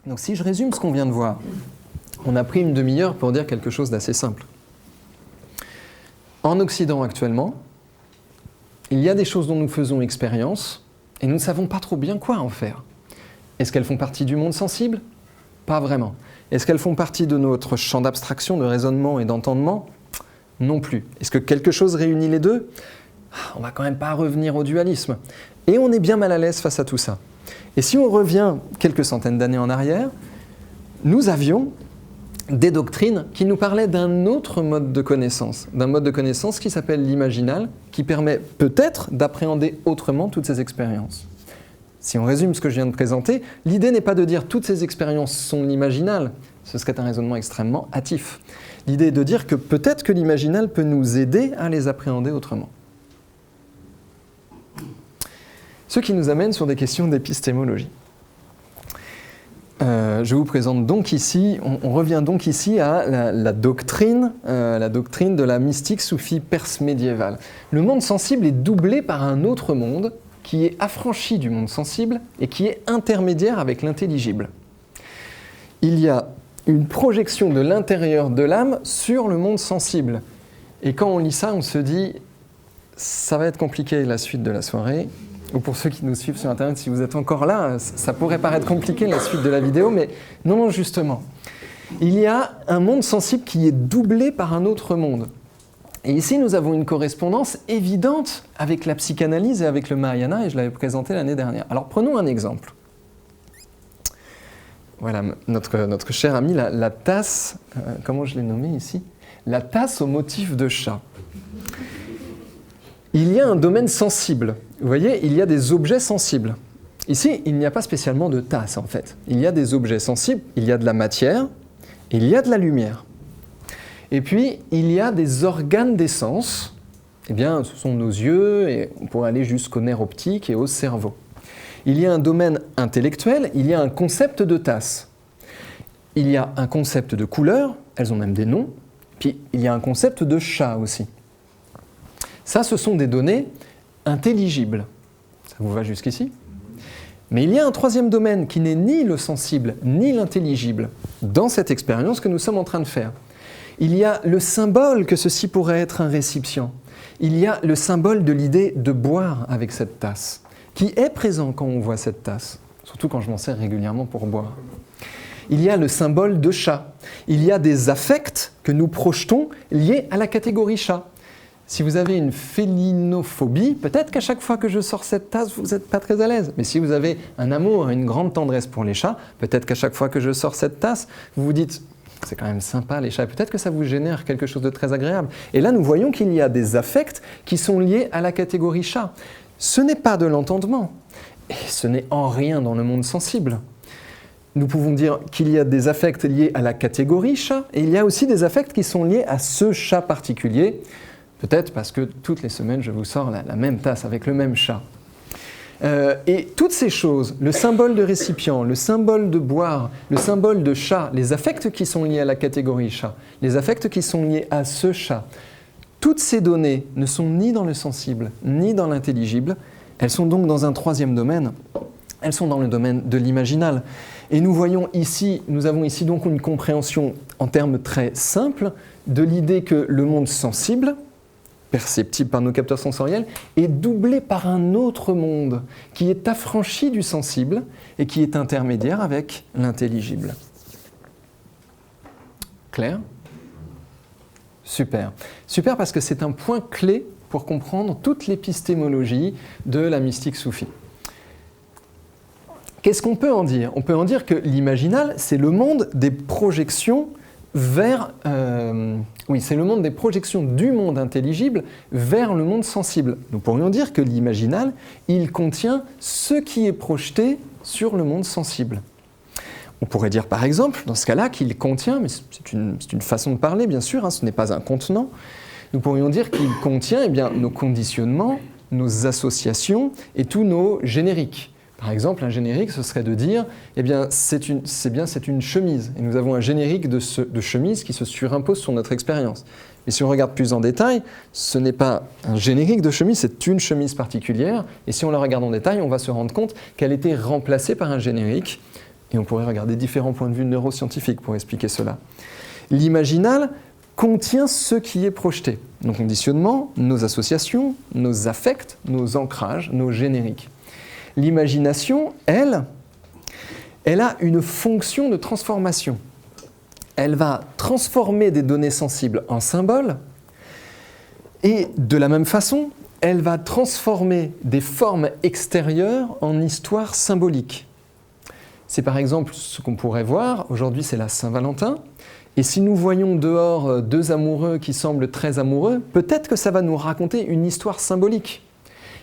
Donc si je résume ce qu'on vient de voir, on a pris une demi-heure pour dire quelque chose d'assez simple. En Occident actuellement, il y a des choses dont nous faisons expérience et nous ne savons pas trop bien quoi en faire. Est-ce qu'elles font partie du monde sensible ? Pas vraiment. Est-ce qu'elles font partie de notre champ d'abstraction, de raisonnement et d'entendement ? Non plus. Est-ce que quelque chose réunit les deux ? On ne va quand même pas revenir au dualisme. Et on est bien mal à l'aise face à tout ça. Et si on revient quelques centaines d'années en arrière, nous avions des doctrines qui nous parlaient d'un autre mode de connaissance, d'un mode de connaissance qui s'appelle l'imaginal, qui permet peut-être d'appréhender autrement toutes ces expériences. Si on résume ce que je viens de présenter, l'idée n'est pas de dire toutes ces expériences sont l'imaginal, ce serait un raisonnement extrêmement hâtif. L'idée est de dire que peut-être que l'imaginal peut nous aider à les appréhender autrement. Ce qui nous amène sur des questions d'épistémologie. Je vous présente donc ici, on revient donc ici à la doctrine de la mystique soufie perse médiévale. Le monde sensible est doublé par un autre monde qui est affranchi du monde sensible et qui est intermédiaire avec l'intelligible. Il y a une projection de l'intérieur de l'âme sur le monde sensible. Et quand on lit ça, on se dit, ça va être compliqué la suite de la soirée. Ou pour ceux qui nous suivent sur Internet, si vous êtes encore là, ça pourrait paraître compliqué la suite de la vidéo, mais non, justement. Il y a un monde sensible qui est doublé par un autre monde. Et ici, nous avons une correspondance évidente avec la psychanalyse et avec le Mahayana, et je l'avais présenté l'année dernière. Alors prenons un exemple. Voilà, notre cher ami, la tasse, comment je l'ai nommée ici ? La tasse au motif de chat. Il y a un domaine sensible. Vous voyez, il y a des objets sensibles. Ici, il n'y a pas spécialement de tasse, en fait. Il y a des objets sensibles, il y a de la matière, il y a de la lumière. Et puis, il y a des organes des sens. Eh bien, ce sont nos yeux, et on pourrait aller jusqu'au nerf optique et au cerveau. Il y a un domaine intellectuel, il y a un concept de tasse. Il y a un concept de couleur, elles ont même des noms. Puis, il y a un concept de chat aussi. Ça, ce sont des données intelligibles. Ça vous va jusqu'ici ? Mais il y a un troisième domaine qui n'est ni le sensible ni l'intelligible dans cette expérience que nous sommes en train de faire. Il y a le symbole que ceci pourrait être un récipient. Il y a le symbole de l'idée de boire avec cette tasse, qui est présent quand on voit cette tasse, surtout quand je m'en sers régulièrement pour boire. Il y a le symbole de chat. Il y a des affects que nous projetons liés à la catégorie chat. Si vous avez une félinophobie, peut-être qu'à chaque fois que je sors cette tasse, vous n'êtes pas très à l'aise. Mais si vous avez un amour, une grande tendresse pour les chats, peut-être qu'à chaque fois que je sors cette tasse, vous vous dites « c'est quand même sympa les chats », peut-être que ça vous génère quelque chose de très agréable. Et là, nous voyons qu'il y a des affects qui sont liés à la catégorie chat. Ce n'est pas de l'entendement, et ce n'est en rien dans le monde sensible. Nous pouvons dire qu'il y a des affects liés à la catégorie chat, et il y a aussi des affects qui sont liés à ce chat particulier. Peut-être parce que toutes les semaines, je vous sors la même tasse avec le même chat. Et toutes ces choses, le symbole de récipient, le symbole de boire, le symbole de chat, les affects qui sont liés à la catégorie chat, les affects qui sont liés à ce chat, toutes ces données ne sont ni dans le sensible, ni dans l'intelligible. Elles sont donc dans un troisième domaine. Elles sont dans le domaine de l'imaginal. Et nous avons ici donc une compréhension en termes très simples de l'idée que le monde sensible, perceptible par nos capteurs sensoriels, est doublé par un autre monde qui est affranchi du sensible et qui est intermédiaire avec l'intelligible. Clair ? Super. Super parce que c'est un point clé pour comprendre toute l'épistémologie de la mystique soufie. Qu'est-ce qu'on peut en dire ? On peut en dire que l'imaginal, c'est le monde des projections c'est le monde des projections du monde intelligible vers le monde sensible. Nous pourrions dire que l'imaginal, il contient ce qui est projeté sur le monde sensible. On pourrait dire par exemple, dans ce cas-là, qu'il contient, mais c'est une façon de parler bien sûr, ce n'est pas un contenant, nous pourrions dire qu'il contient nos conditionnements, nos associations et tous nos génériques. Par exemple, un générique, ce serait de dire c'est une chemise. Et nous avons un générique de chemise qui se surimpose sur notre expérience. Mais si on regarde plus en détail, ce n'est pas un générique de chemise, c'est une chemise particulière. Et si on la regarde en détail, on va se rendre compte qu'elle était remplacée par un générique. Et on pourrait regarder différents points de vue neuroscientifiques pour expliquer cela. L'imaginal contient ce qui est projeté. Nos conditionnements, nos associations, nos affects, nos ancrages, nos génériques. L'imagination, elle a une fonction de transformation. Elle va transformer des données sensibles en symboles et de la même façon, elle va transformer des formes extérieures en histoires symboliques. C'est par exemple ce qu'on pourrait voir, aujourd'hui c'est la Saint-Valentin, et si nous voyons dehors deux amoureux qui semblent très amoureux, peut-être que ça va nous raconter une histoire symbolique.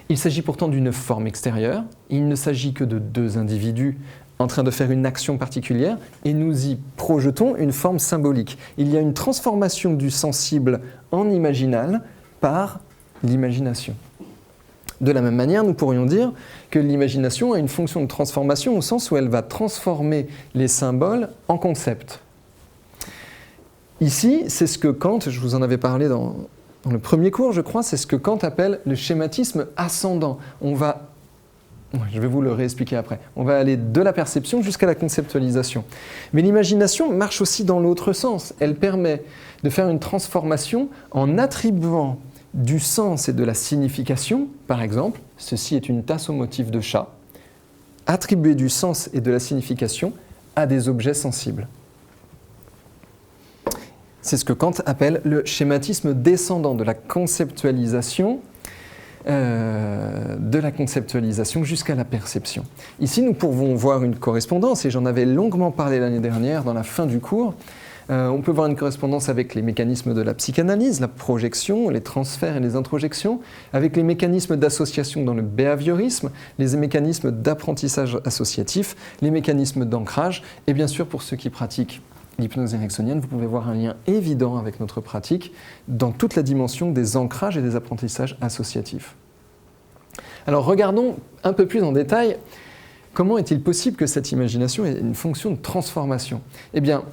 Il s'agit pourtant d'une forme extérieure, il ne s'agit que de deux individus en train de faire une action particulière, et nous y projetons une forme symbolique. Il y a une transformation du sensible en imaginal par l'imagination. De la même manière, nous pourrions dire que l'imagination a une fonction de transformation au sens où elle va transformer les symboles en concepts. Ici, c'est ce que Kant, je vous en avais parlé dans le premier cours, je crois, c'est ce que Kant appelle le schématisme ascendant. Je vais vous le réexpliquer après. On va aller de la perception jusqu'à la conceptualisation. Mais l'imagination marche aussi dans l'autre sens. Elle permet de faire une transformation en attribuant du sens et de la signification. Par exemple, ceci est une tasse au motif de chat. Attribuer du sens et de la signification à des objets sensibles. C'est ce que Kant appelle le schématisme descendant de la conceptualisation jusqu'à la perception. Ici, nous pouvons voir une correspondance, et j'en avais longuement parlé l'année dernière dans la fin du cours. On peut voir une correspondance avec les mécanismes de la psychanalyse, la projection, les transferts et les introjections, avec les mécanismes d'association dans le behaviorisme, les mécanismes d'apprentissage associatif, les mécanismes d'ancrage, et bien sûr pour ceux qui pratiquent l'hypnose ericksonienne, vous pouvez voir un lien évident avec notre pratique dans toute la dimension des ancrages et des apprentissages associatifs. Alors regardons un peu plus en détail comment est-il possible que cette imagination ait une fonction de transformation. Eh bien,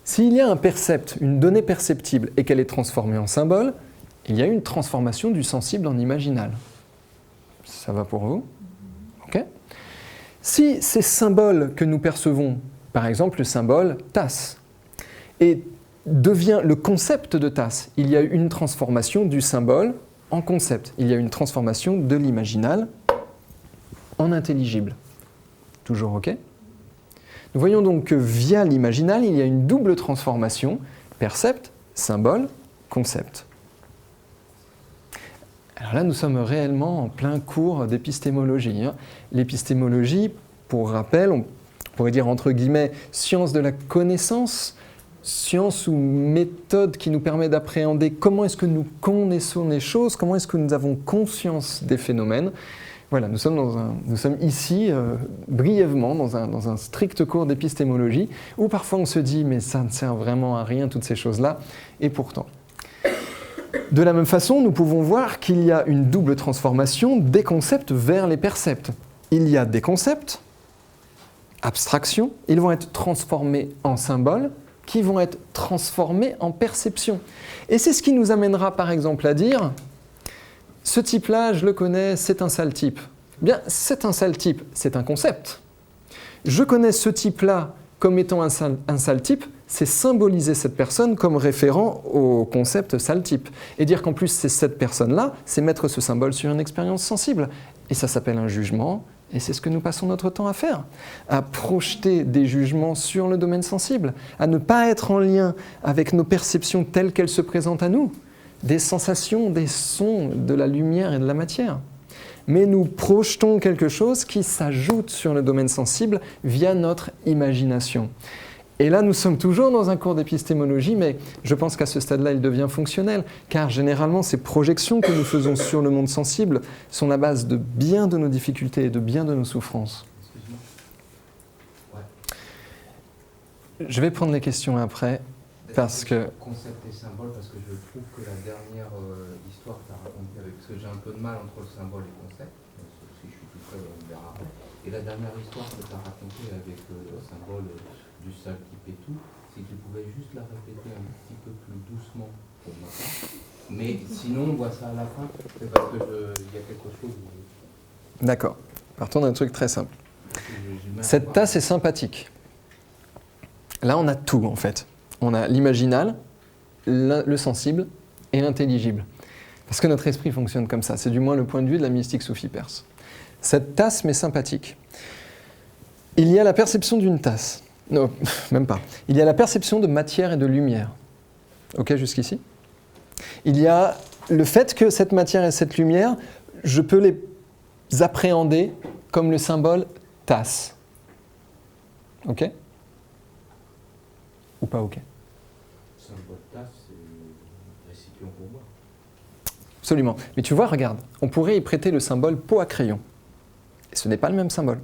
s'il y a un percept, une donnée perceptible et qu'elle est transformée en symbole, il y a une transformation du sensible en imaginal. Ça va pour vous? Ok. Si ces symboles que nous percevons, par exemple le symbole tasse, et devient le concept de tasse, il y a une transformation du symbole en concept. Il y a une transformation de l'imaginal en intelligible. Toujours ok? Nous voyons donc que via l'imaginal, il y a une double transformation, percept, symbole, concept. Alors là, nous sommes réellement en plein cours d'épistémologie. L'épistémologie, pour rappel, on pourrait dire entre guillemets science de la connaissance, science ou méthode qui nous permet d'appréhender comment est-ce que nous connaissons les choses, comment est-ce que nous avons conscience des phénomènes. Voilà, nous sommes ici brièvement dans un strict cours d'épistémologie où parfois on se dit mais ça ne sert vraiment à rien toutes ces choses-là, et pourtant. De la même façon, nous pouvons voir qu'il y a une double transformation des concepts vers les percepts. Il y a des concepts, abstractions, ils vont être transformés en symboles, qui vont être transformés en perceptions. Et c'est ce qui nous amènera par exemple à dire « ce type-là, je le connais, c'est un sale type ». Bien, c'est un sale type, c'est un concept. Je connais ce type-là comme étant un sale type, c'est symboliser cette personne comme référent au concept sale type. Et dire qu'en plus c'est cette personne-là, c'est mettre ce symbole sur une expérience sensible. Et ça s'appelle un jugement, et c'est ce que nous passons notre temps à faire, à projeter des jugements sur le domaine sensible, à ne pas être en lien avec nos perceptions telles qu'elles se présentent à nous, des sensations, des sons, de la lumière et de la matière. Mais nous projetons quelque chose qui s'ajoute sur le domaine sensible via notre imagination. Et là, nous sommes toujours dans un cours d'épistémologie, mais je pense qu'à ce stade-là, il devient fonctionnel, car généralement, ces projections que nous faisons sur le monde sensible sont la base de bien de nos difficultés et de bien de nos souffrances. Je vais prendre les questions après, parce que... Concept et symbole, parce que je trouve que la dernière histoire que tu as racontée, parce que j'ai un peu de mal entre le symbole et le concept, si je suis tout près, on verra. Et la dernière histoire que tu as racontée avec le symbole du sale type et tout, si tu pouvais juste la répéter un petit peu plus doucement pour ma part. Mais sinon, on voit ça à la fin, c'est parce qu'il y a quelque chose... D'accord. Partons d'un truc très simple. Cette tasse est sympathique. Là, on a tout, en fait. On a l'imaginal, le sensible et l'intelligible. Parce que notre esprit fonctionne comme ça. C'est du moins le point de vue de la mystique soufie perse. Cette tasse m'est sympathique. Il y a la perception d'une tasse. Non, même pas. Il y a la perception de matière et de lumière. Ok, jusqu'ici? Il y a le fait que cette matière et cette lumière, je peux les appréhender comme le symbole tasse. Ok? Ou pas ok? Le symbole tasse, c'est récipient pour moi. Absolument. Mais tu vois, regarde, on pourrait y prêter le symbole pot à crayon. Et ce n'est pas le même symbole.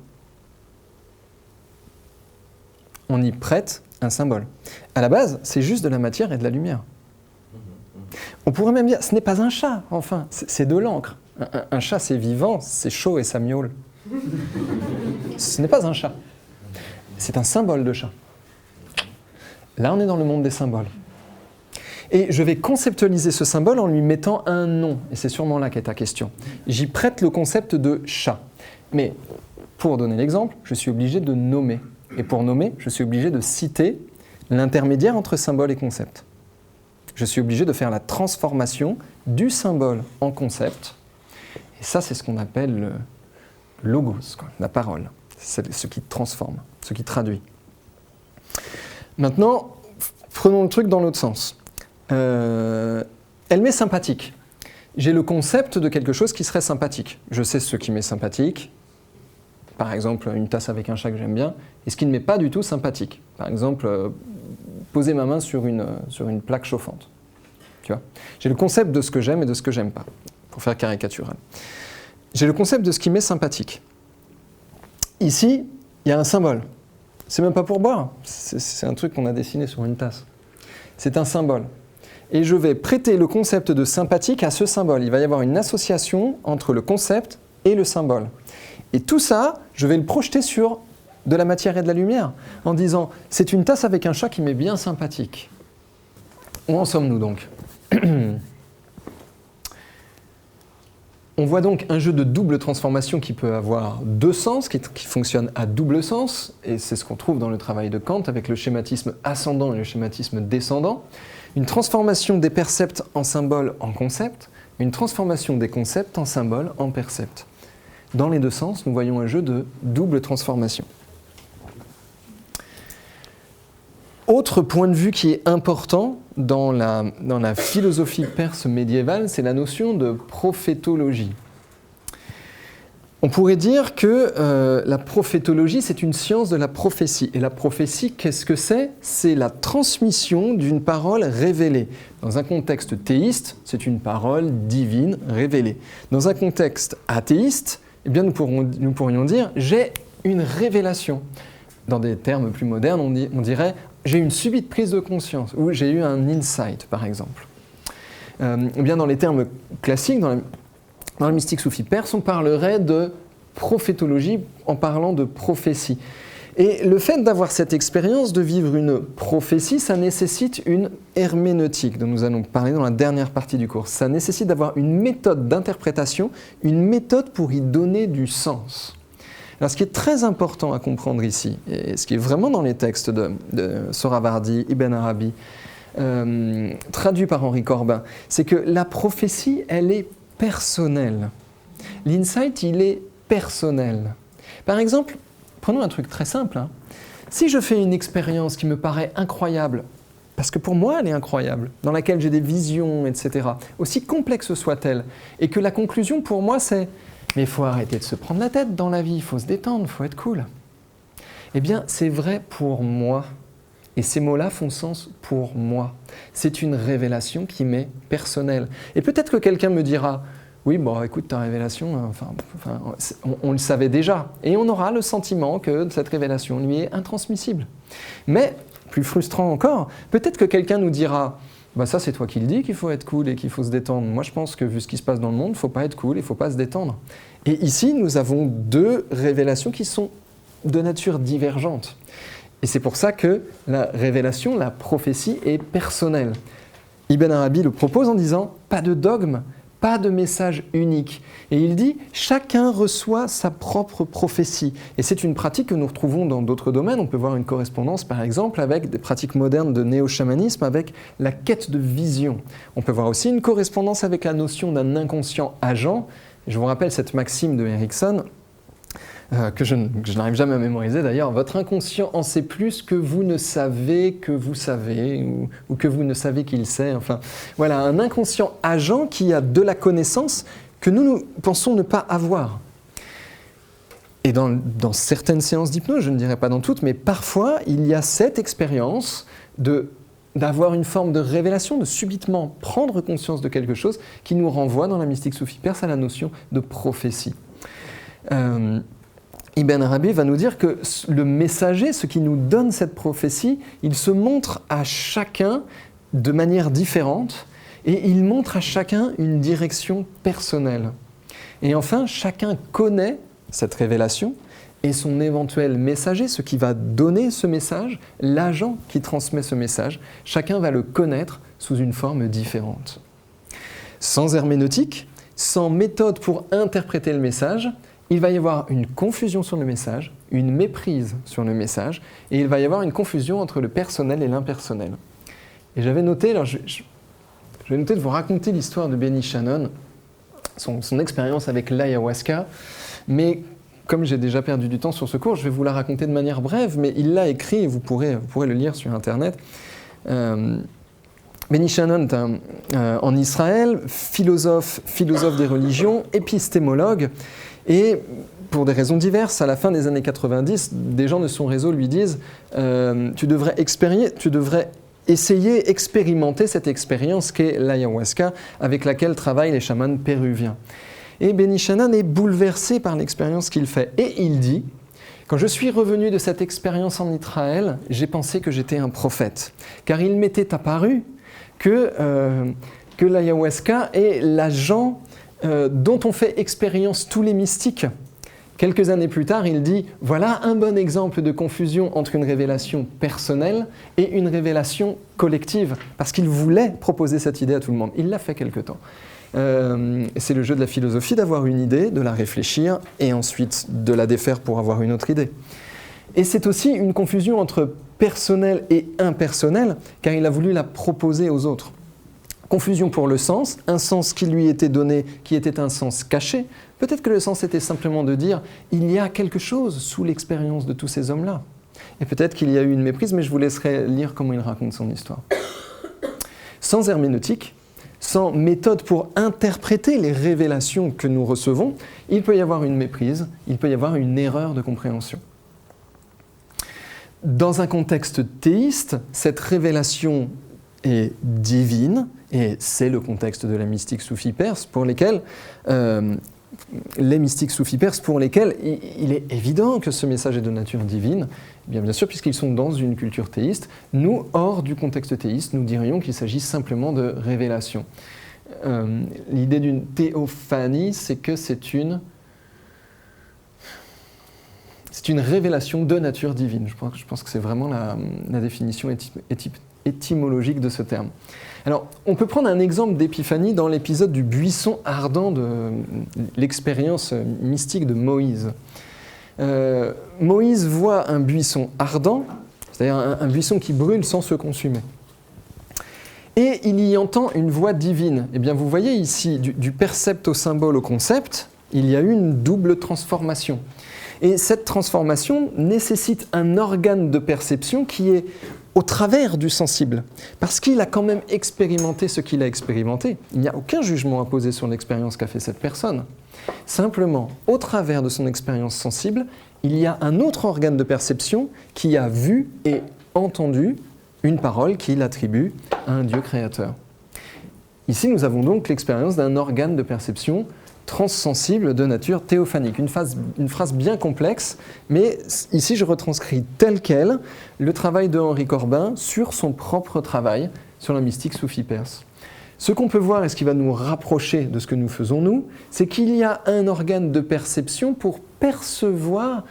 On y prête un symbole. À la base, c'est juste de la matière et de la lumière. On pourrait même dire, ce n'est pas un chat, enfin, c'est de l'encre. Un chat, c'est vivant, c'est chaud et ça miaule. Ce n'est pas un chat. C'est un symbole de chat. Là, on est dans le monde des symboles. Et je vais conceptualiser ce symbole en lui mettant un nom. Et c'est sûrement là qu'est ta question. J'y prête le concept de chat. Mais pour donner l'exemple, je suis obligé de nommer. Et pour nommer, je suis obligé de citer l'intermédiaire entre symbole et concept. Je suis obligé de faire la transformation du symbole en concept. Et ça, c'est ce qu'on appelle le logos, quoi, la parole. C'est ce qui transforme, ce qui traduit. Maintenant, prenons le truc dans l'autre sens. Elle m'est sympathique. J'ai le concept de quelque chose qui serait sympathique. Je sais ce qui m'est sympathique. Par exemple, une tasse avec un chat que j'aime bien, et ce qui ne m'est pas du tout sympathique. Par exemple, poser ma main sur une plaque chauffante. Tu vois ? J'ai le concept de ce que j'aime et de ce que j'aime pas, pour faire caricatural. J'ai le concept de ce qui m'est sympathique. Ici, il y a un symbole. C'est même pas pour boire, c'est un truc qu'on a dessiné sur une tasse. C'est un symbole. Et je vais prêter le concept de sympathique à ce symbole. Il va y avoir une association entre le concept et le symbole. Et tout ça, je vais le projeter sur de la matière et de la lumière, en disant « c'est une tasse avec un chat qui m'est bien sympathique ». Où en sommes-nous donc ? On voit donc un jeu de double transformation qui peut avoir deux sens, qui fonctionne à double sens, et c'est ce qu'on trouve dans le travail de Kant avec le schématisme ascendant et le schématisme descendant. Une transformation des percepts en symboles en concepts, une transformation des concepts en symboles en percepts. Dans les deux sens, nous voyons un jeu de double transformation. Autre point de vue qui est important dans la philosophie perse médiévale, c'est la notion de prophétologie. On pourrait dire que la prophétologie, c'est une science de la prophétie. Et la prophétie, qu'est-ce que c'est ? C'est la transmission d'une parole révélée. Dans un contexte théiste, c'est une parole divine révélée. Dans un contexte athéiste, eh bien, nous pourrions dire « j'ai une révélation ». Dans des termes plus modernes, on dirait « j'ai une subite prise de conscience » ou « j'ai eu un insight » par exemple. Bien dans les termes classiques, dans la mystique soufie perse, on parlerait de prophétologie en parlant de prophétie. Et le fait d'avoir cette expérience de vivre une prophétie, ça nécessite une herméneutique, dont nous allons parler dans la dernière partie du cours. Ça nécessite d'avoir une méthode d'interprétation, une méthode pour y donner du sens. Alors ce qui est très important à comprendre ici, et ce qui est vraiment dans les textes de Sohrawardi, Ibn Arabi, traduit par Henri Corbin, c'est que la prophétie, elle est personnelle. L'insight, il est personnel. Par exemple, prenons un truc très simple. Si je fais une expérience qui me paraît incroyable, parce que pour moi elle est incroyable, dans laquelle j'ai des visions, etc., aussi complexe soit-elle, et que la conclusion pour moi c'est « mais il faut arrêter de se prendre la tête dans la vie, il faut se détendre, il faut être cool ». Eh bien, c'est vrai pour moi. Et ces mots-là font sens pour moi. C'est une révélation qui m'est personnelle. Et peut-être que quelqu'un me dira « oui, bon, écoute, ta révélation, on le savait déjà. » Et on aura le sentiment que cette révélation lui est intransmissible. Mais, plus frustrant encore, peut-être que quelqu'un nous dira « bah ça, c'est toi qui le dis qu'il faut être cool et qu'il faut se détendre. Moi, je pense que vu ce qui se passe dans le monde, il ne faut pas être cool, il ne faut pas se détendre. » Et ici, nous avons deux révélations qui sont de nature divergente. Et c'est pour ça que la révélation, la prophétie est personnelle. Ibn Arabi le propose en disant « pas de dogme, pas de message unique. Et il dit, chacun reçoit sa propre prophétie. Et c'est une pratique que nous retrouvons dans d'autres domaines. On peut voir une correspondance, par exemple, avec des pratiques modernes de néo-chamanisme, avec la quête de vision. On peut voir aussi une correspondance avec la notion d'un inconscient agent. Je vous rappelle cette maxime de Erickson, que je n'arrive jamais à mémoriser d'ailleurs. Votre inconscient en sait plus que vous ne savez que vous savez, ou que vous ne savez qu'il sait. Enfin, voilà, un inconscient agent qui a de la connaissance que nous pensons ne pas avoir. Et dans certaines séances d'hypnose, je ne dirais pas dans toutes, mais parfois il y a cette expérience d'avoir une forme de révélation, de subitement prendre conscience de quelque chose qui nous renvoie dans la mystique soufie perse à la notion de prophétie. Ibn Arabi va nous dire que le messager, ce qui nous donne cette prophétie, il se montre à chacun de manière différente et il montre à chacun une direction personnelle. Et enfin, chacun connaît cette révélation et son éventuel messager, ce qui va donner ce message, l'agent qui transmet ce message, chacun va le connaître sous une forme différente. Sans herméneutique, sans méthode pour interpréter le message, il va y avoir une confusion sur le message, une méprise sur le message, et il va y avoir une confusion entre le personnel et l'impersonnel. Et j'avais noté, alors je vais noter de vous raconter l'histoire de Benny Shannon, son expérience avec l'ayahuasca, mais comme j'ai déjà perdu du temps sur ce cours, je vais vous la raconter de manière brève, mais il l'a écrit et vous pourrez le lire sur Internet. Benny Shannon est en Israël, philosophe des religions, épistémologue, et pour des raisons diverses, à la fin des années 90, des gens de son réseau lui disent tu devrais essayer, expérimenter cette expérience qu'est l'ayahuasca avec laquelle travaillent les chamans péruviens. Et Benny Shannon est bouleversé par l'expérience qu'il fait. Et il dit, quand je suis revenu de cette expérience en Israël, j'ai pensé que j'étais un prophète. Car il m'était apparu que l'ayahuasca est l'agent dont on fait expérience tous les mystiques. Quelques années plus tard, il dit « Voilà un bon exemple de confusion entre une révélation personnelle et une révélation collective. » Parce qu'il voulait proposer cette idée à tout le monde. Il l'a fait quelque temps. C'est le jeu de la philosophie d'avoir une idée, de la réfléchir et ensuite de la défaire pour avoir une autre idée. Et c'est aussi une confusion entre personnel et impersonnel, car il a voulu la proposer aux autres. Confusion pour le sens, un sens qui lui était donné, qui était un sens caché. Peut-être que le sens était simplement de dire « il y a quelque chose sous l'expérience de tous ces hommes-là ». Et peut-être qu'il y a eu une méprise, mais je vous laisserai lire comment il raconte son histoire. Sans herméneutique, sans méthode pour interpréter les révélations que nous recevons, il peut y avoir une méprise, il peut y avoir une erreur de compréhension. Dans un contexte théiste, cette révélation est divine, et c'est le contexte de la mystique soufie perse pour lesquels les mystiques soufis perses pour lesquels il est évident que ce message est de nature divine, bien sûr puisqu'ils sont dans une culture théiste. Nous, hors du contexte théiste, nous dirions qu'il s'agit simplement de révélation. L'idée d'une théophanie, c'est que c'est une révélation de nature divine. Je pense que c'est vraiment la définition étymologique de ce terme. Alors, on peut prendre un exemple d'épiphanie dans l'épisode du buisson ardent de l'expérience mystique de Moïse. Moïse voit un buisson ardent, c'est-à-dire un buisson qui brûle sans se consumer. Et il y entend une voix divine. Eh bien, vous voyez ici, du percept au symbole au concept, il y a eu une double transformation. Et cette transformation nécessite un organe de perception qui est au travers du sensible, parce qu'il a quand même expérimenté ce qu'il a expérimenté. Il n'y a aucun jugement à poser sur l'expérience qu'a fait cette personne. Simplement, au travers de son expérience sensible, il y a un autre organe de perception qui a vu et entendu une parole qu'il attribue à un Dieu créateur. Ici, nous avons donc l'expérience d'un organe de perception transsensible de nature théophanique. Une phrase bien complexe, mais ici je retranscris tel quel le travail de Henri Corbin sur son propre travail sur la mystique soufie perse. Ce qu'on peut voir et ce qui va nous rapprocher de ce que nous faisons nous, c'est qu'il y a un organe de perception pour percevoir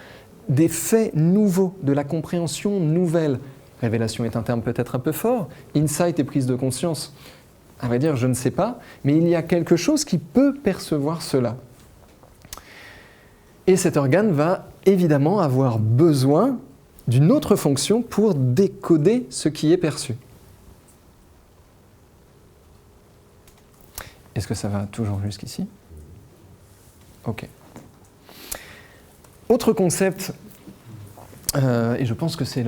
des faits nouveaux, de la compréhension nouvelle. Révélation est un terme peut-être un peu fort, insight et prise de conscience. À vrai dire, je ne sais pas, mais il y a quelque chose qui peut percevoir cela. Et cet organe va évidemment avoir besoin d'une autre fonction pour décoder ce qui est perçu. Est-ce que ça va toujours jusqu'ici? Ok. Autre concept, et je pense que c'est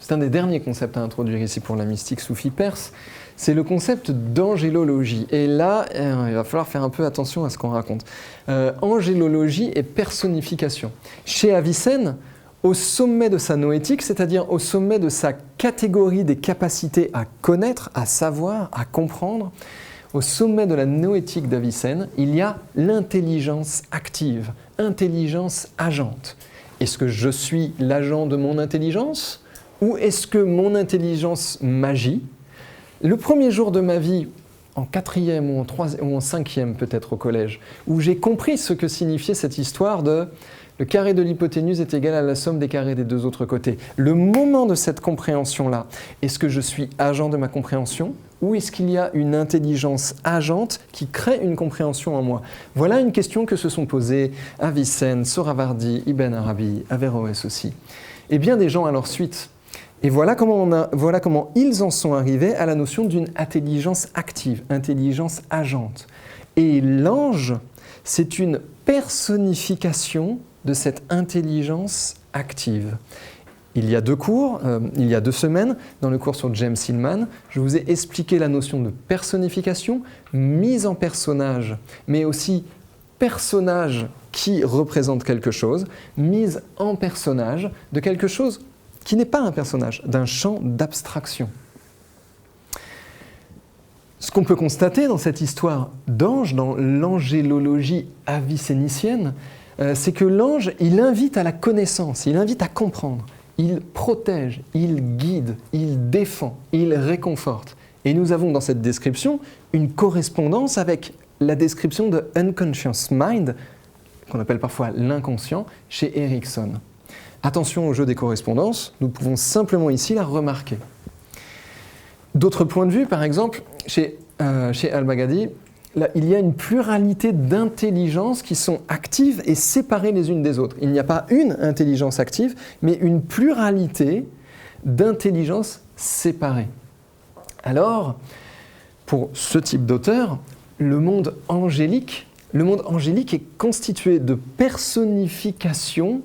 un des derniers concepts à introduire ici pour la mystique soufie perse, c'est le concept d'angélologie. Et là, il va falloir faire un peu attention à ce qu'on raconte. Angélologie et personnification. Chez Avicenne, au sommet de sa noétique, c'est-à-dire au sommet de sa catégorie des capacités à connaître, à savoir, à comprendre, au sommet de la noétique d'Avicenne, il y a l'intelligence active, intelligence agente. Est-ce que je suis l'agent de mon intelligence ou est-ce que mon intelligence m'agit? Le premier jour de ma vie, en 4e ou en 5e peut-être au collège, où j'ai compris ce que signifiait cette histoire de le carré de l'hypoténuse est égal à la somme des carrés des deux autres côtés. Le moment de cette compréhension-là, est-ce que je suis agent de ma compréhension ou est-ce qu'il y a une intelligence agente qui crée une compréhension en moi? Voilà une question que se sont posées Avicenne, Sohravardi, Ibn Arabi, Averroès aussi, et bien des gens à leur suite. Et voilà comment ils en sont arrivés à la notion d'une intelligence active, intelligence agente. Et l'ange, c'est une personnification de cette intelligence active. Il y a 2 cours, il y a 2 semaines, dans le cours sur James Hillman, je vous ai expliqué la notion de personnification, mise en personnage, mais aussi personnage qui représente quelque chose, mise en personnage de quelque chose qui n'est pas un personnage, d'un champ d'abstraction. Ce qu'on peut constater dans cette histoire d'ange, dans l'angélologie avicénicienne, c'est que l'ange, il invite à la connaissance, il invite à comprendre, il protège, il guide, il défend, il réconforte. Et nous avons dans cette description une correspondance avec la description de unconscious mind, qu'on appelle parfois l'inconscient, chez Erickson. Attention au jeu des correspondances, nous pouvons simplement ici la remarquer. D'autres points de vue, par exemple, chez Al-Baghdadi, là, il y a une pluralité d'intelligences qui sont actives et séparées les unes des autres. Il n'y a pas une intelligence active, mais une pluralité d'intelligences séparées. Alors, pour ce type d'auteur, le monde angélique est constitué de personnifications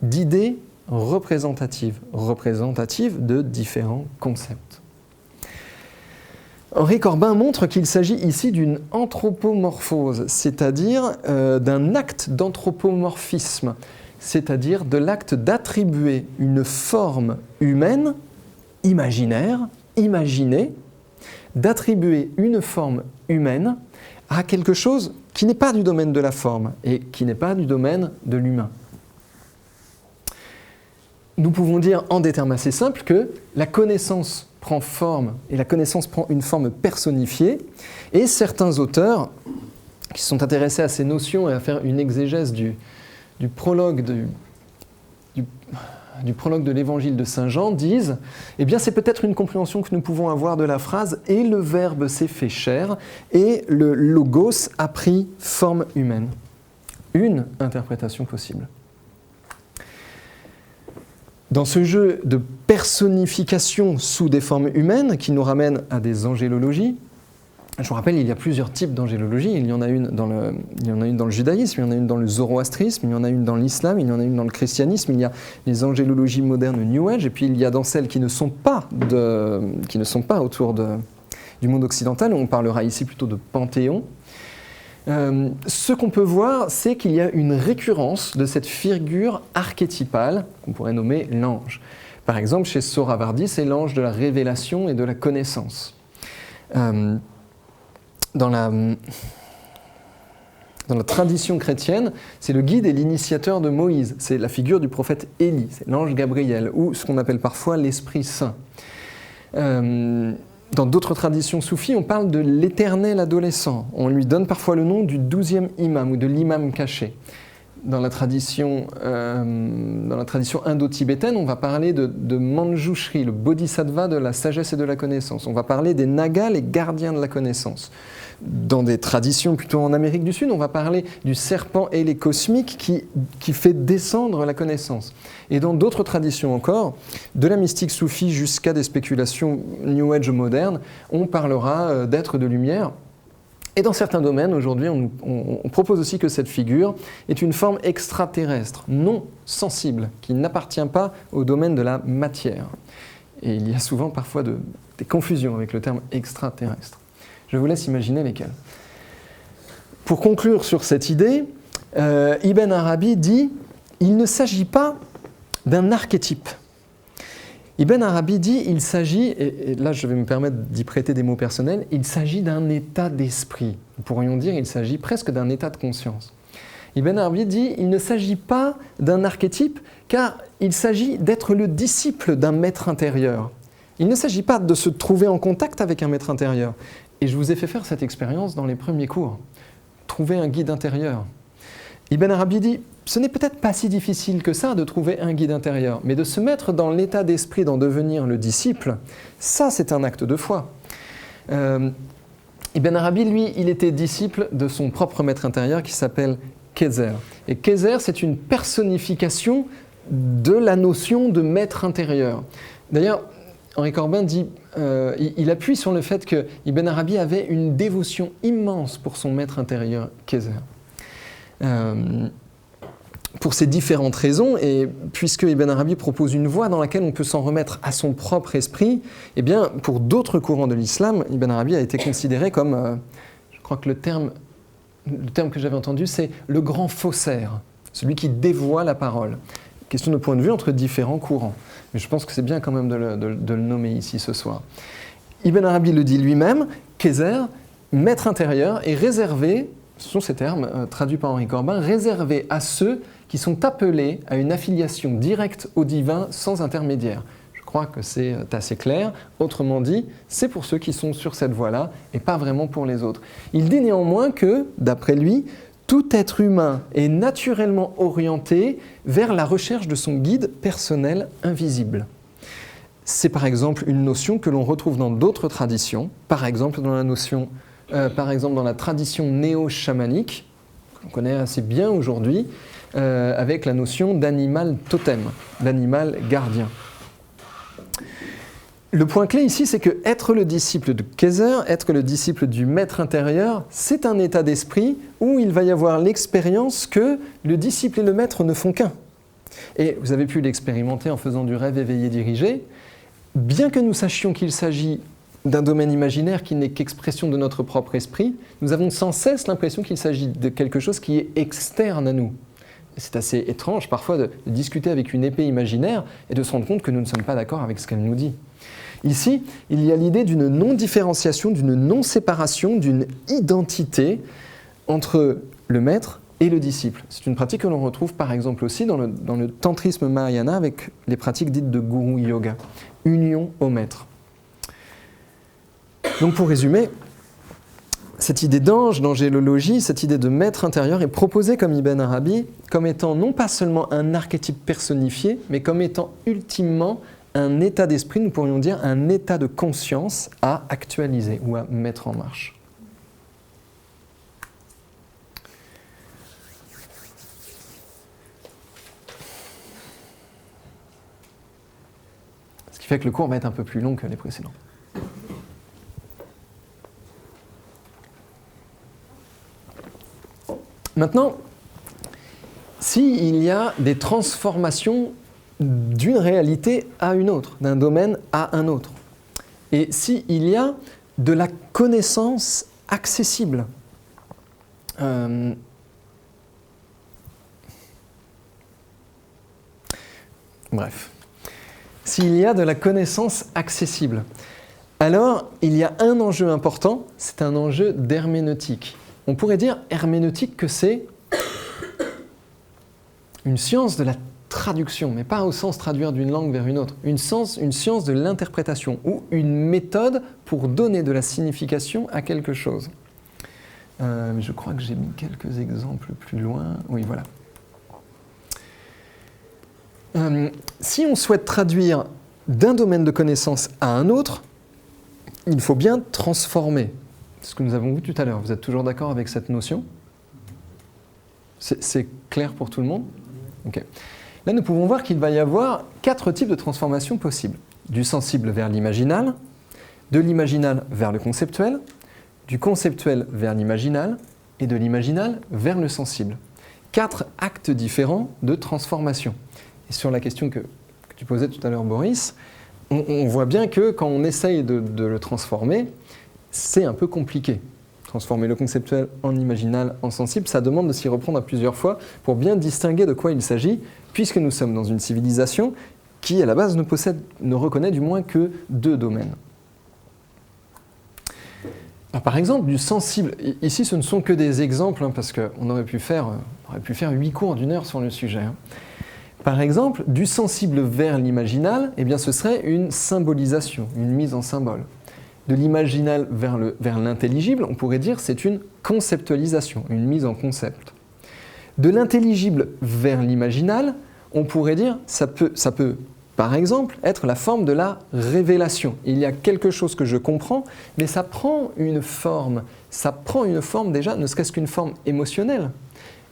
d'idées représentatives de différents concepts. Henri Corbin montre qu'il s'agit ici d'une anthropomorphose, c'est-à-dire d'un acte d'anthropomorphisme, c'est-à-dire de l'acte d'attribuer une forme humaine, imaginaire, imaginée, d'attribuer une forme humaine à quelque chose qui n'est pas du domaine de la forme et qui n'est pas du domaine de l'humain. Nous pouvons dire en des termes assez simples que la connaissance prend forme et la connaissance prend une forme personnifiée et certains auteurs qui sont intéressés à ces notions et à faire une exégèse du prologue de l'évangile de Saint Jean disent eh bien c'est peut-être une compréhension que nous pouvons avoir de la phrase « et le Verbe s'est fait chair et le logos a pris forme humaine ». Une interprétation possible. Dans ce jeu de personnification sous des formes humaines qui nous ramène à des angélologies, je vous rappelle, il y a plusieurs types d'angélologie. Il y en a une dans le judaïsme, il y en a une dans le zoroastrisme, il y en a une dans l'islam, il y en a une dans le christianisme, il y a les angélologies modernes New Age, et puis il y a dans celles qui ne sont pas autour du monde occidental, on parlera ici plutôt de panthéon. Ce qu'on peut voir, c'est qu'il y a une récurrence de cette figure archétypale qu'on pourrait nommer l'ange. Par exemple, chez Sohravardi, c'est l'ange de la révélation et de la connaissance. Dans la tradition chrétienne, c'est le guide et l'initiateur de Moïse. C'est la figure du prophète Élie, c'est l'ange Gabriel, ou ce qu'on appelle parfois l'Esprit Saint. Dans d'autres traditions soufis, on parle de l'éternel adolescent. On lui donne parfois le nom du 12e imam ou de l'imam caché. dans la tradition indo-tibétaine, on va parler de Manjushri, le bodhisattva de la sagesse et de la connaissance. On va parler des Nagas, les gardiens de la connaissance. Dans des traditions plutôt en Amérique du Sud, on va parler du serpent ailé cosmique qui fait descendre la connaissance. Et dans d'autres traditions encore, de la mystique soufie jusqu'à des spéculations New Age modernes, on parlera d'êtres de lumière. Et dans certains domaines, aujourd'hui, on propose aussi que cette figure est une forme extraterrestre, non sensible, qui n'appartient pas au domaine de la matière. Et il y a souvent parfois des confusions avec le terme extraterrestre. Je vous laisse imaginer lesquelles. Pour conclure sur cette idée, Ibn Arabi dit « Il ne s'agit pas d'un archétype ». Ibn Arabi dit il s'agit, et là je vais me permettre d'y prêter des mots personnels, il s'agit d'un état d'esprit. Nous pourrions dire il s'agit presque d'un état de conscience. Ibn Arabi dit il ne s'agit pas d'un archétype car il s'agit d'être le disciple d'un maître intérieur. Il ne s'agit pas de se trouver en contact avec un maître intérieur. Et je vous ai fait faire cette expérience dans les premiers cours. Trouver un guide intérieur. Ibn Arabi dit ce n'est peut-être pas si difficile que ça de trouver un guide intérieur, mais de se mettre dans l'état d'esprit d'en devenir le disciple, ça c'est un acte de foi. Ibn Arabi, lui, il était disciple de son propre maître intérieur qui s'appelle Khézer. Et Khézer, c'est une personnification de la notion de maître intérieur. D'ailleurs, Henri Corbin dit, il appuie sur le fait que Ibn Arabi avait une dévotion immense pour son maître intérieur, Khézer. Pour ces différentes raisons, et puisque Ibn Arabi propose une voie dans laquelle on peut s'en remettre à son propre esprit, eh bien, pour d'autres courants de l'islam, Ibn Arabi a été considéré comme, je crois que le terme que j'avais entendu, c'est le grand faussaire, celui qui dévoie la parole. Question de point de vue entre différents courants. Mais je pense que c'est bien quand même de le nommer ici ce soir. Ibn Arabi le dit lui-même, Khézer, maître intérieur, est réservé, ce sont ces termes traduits par Henri Corbin, réservé à ceux qui sont appelés à une affiliation directe au divin sans intermédiaire. Je crois que c'est assez clair. Autrement dit, c'est pour ceux qui sont sur cette voie-là et pas vraiment pour les autres. Il dit néanmoins que, d'après lui, tout être humain est naturellement orienté vers la recherche de son guide personnel invisible. C'est par exemple une notion que l'on retrouve dans d'autres traditions, par exemple dans la tradition néo-chamanique, qu'on connaît assez bien aujourd'hui, avec la notion d'animal totem, d'animal gardien. Le point clé ici, c'est que être le disciple de Khézer, être le disciple du maître intérieur, c'est un état d'esprit où il va y avoir l'expérience que le disciple et le maître ne font qu'un. Et vous avez pu l'expérimenter en faisant du rêve éveillé dirigé. Bien que nous sachions qu'il s'agit d'un domaine imaginaire qui n'est qu'expression de notre propre esprit, nous avons sans cesse l'impression qu'il s'agit de quelque chose qui est externe à nous. C'est assez étrange parfois de discuter avec une épée imaginaire et de se rendre compte que nous ne sommes pas d'accord avec ce qu'elle nous dit. Ici, il y a l'idée d'une non-différenciation, d'une non-séparation, d'une identité entre le maître et le disciple. C'est une pratique que l'on retrouve par exemple aussi dans le tantrisme mahayana avec les pratiques dites de guru yoga, union au maître. Donc pour résumer, cette idée d'ange, d'angélologie, cette idée de maître intérieur est proposée comme Ibn Arabi comme étant non pas seulement un archétype personnifié, mais comme étant ultimement un état d'esprit, nous pourrions dire un état de conscience à actualiser ou à mettre en marche. Ce qui fait que le cours va être un peu plus long que les précédents. Maintenant, s'il y a des transformations d'une réalité à une autre, d'un domaine à un autre, et s'il y a de la connaissance accessible, s'il y a de la connaissance accessible, alors il y a un enjeu important, c'est un enjeu d'herméneutique. On pourrait dire herméneutique que c'est une science de la traduction, mais pas au sens traduire d'une langue vers une autre, une science de l'interprétation ou une méthode pour donner de la signification à quelque chose. Je crois que j'ai mis quelques exemples plus loin. Oui, voilà. si on souhaite traduire d'un domaine de connaissance à un autre, il faut bien transformer. C'est ce que nous avons vu tout à l'heure. Vous êtes toujours d'accord avec cette notion ? C'est clair pour tout le monde ? Ok. Là, nous pouvons voir qu'il va y avoir 4 types de transformations possibles. Du sensible vers l'imaginal, de l'imaginal vers le conceptuel, du conceptuel vers l'imaginal et de l'imaginal vers le sensible. 4 actes différents de transformation. Et sur la question que tu posais tout à l'heure, Boris, on voit bien que quand on essaye de le transformer, c'est un peu compliqué. Transformer le conceptuel en imaginal, en sensible, ça demande de s'y reprendre à plusieurs fois pour bien distinguer de quoi il s'agit, puisque nous sommes dans une civilisation qui, à la base, ne reconnaît du moins que 2 domaines. Alors, par exemple, du sensible, ici ce ne sont que des exemples, parce qu'on aurait pu faire 8 cours d'1 heure sur le sujet. Par exemple, du sensible vers l'imaginal, eh bien, ce serait une symbolisation, une mise en symbole. De l'imaginal vers l'intelligible, on pourrait dire c'est une conceptualisation, une mise en concept. De l'intelligible vers l'imaginal, on pourrait dire ça peut, par exemple, être la forme de la révélation. Il y a quelque chose que je comprends, mais ça prend une forme déjà, ne serait-ce qu'une forme émotionnelle.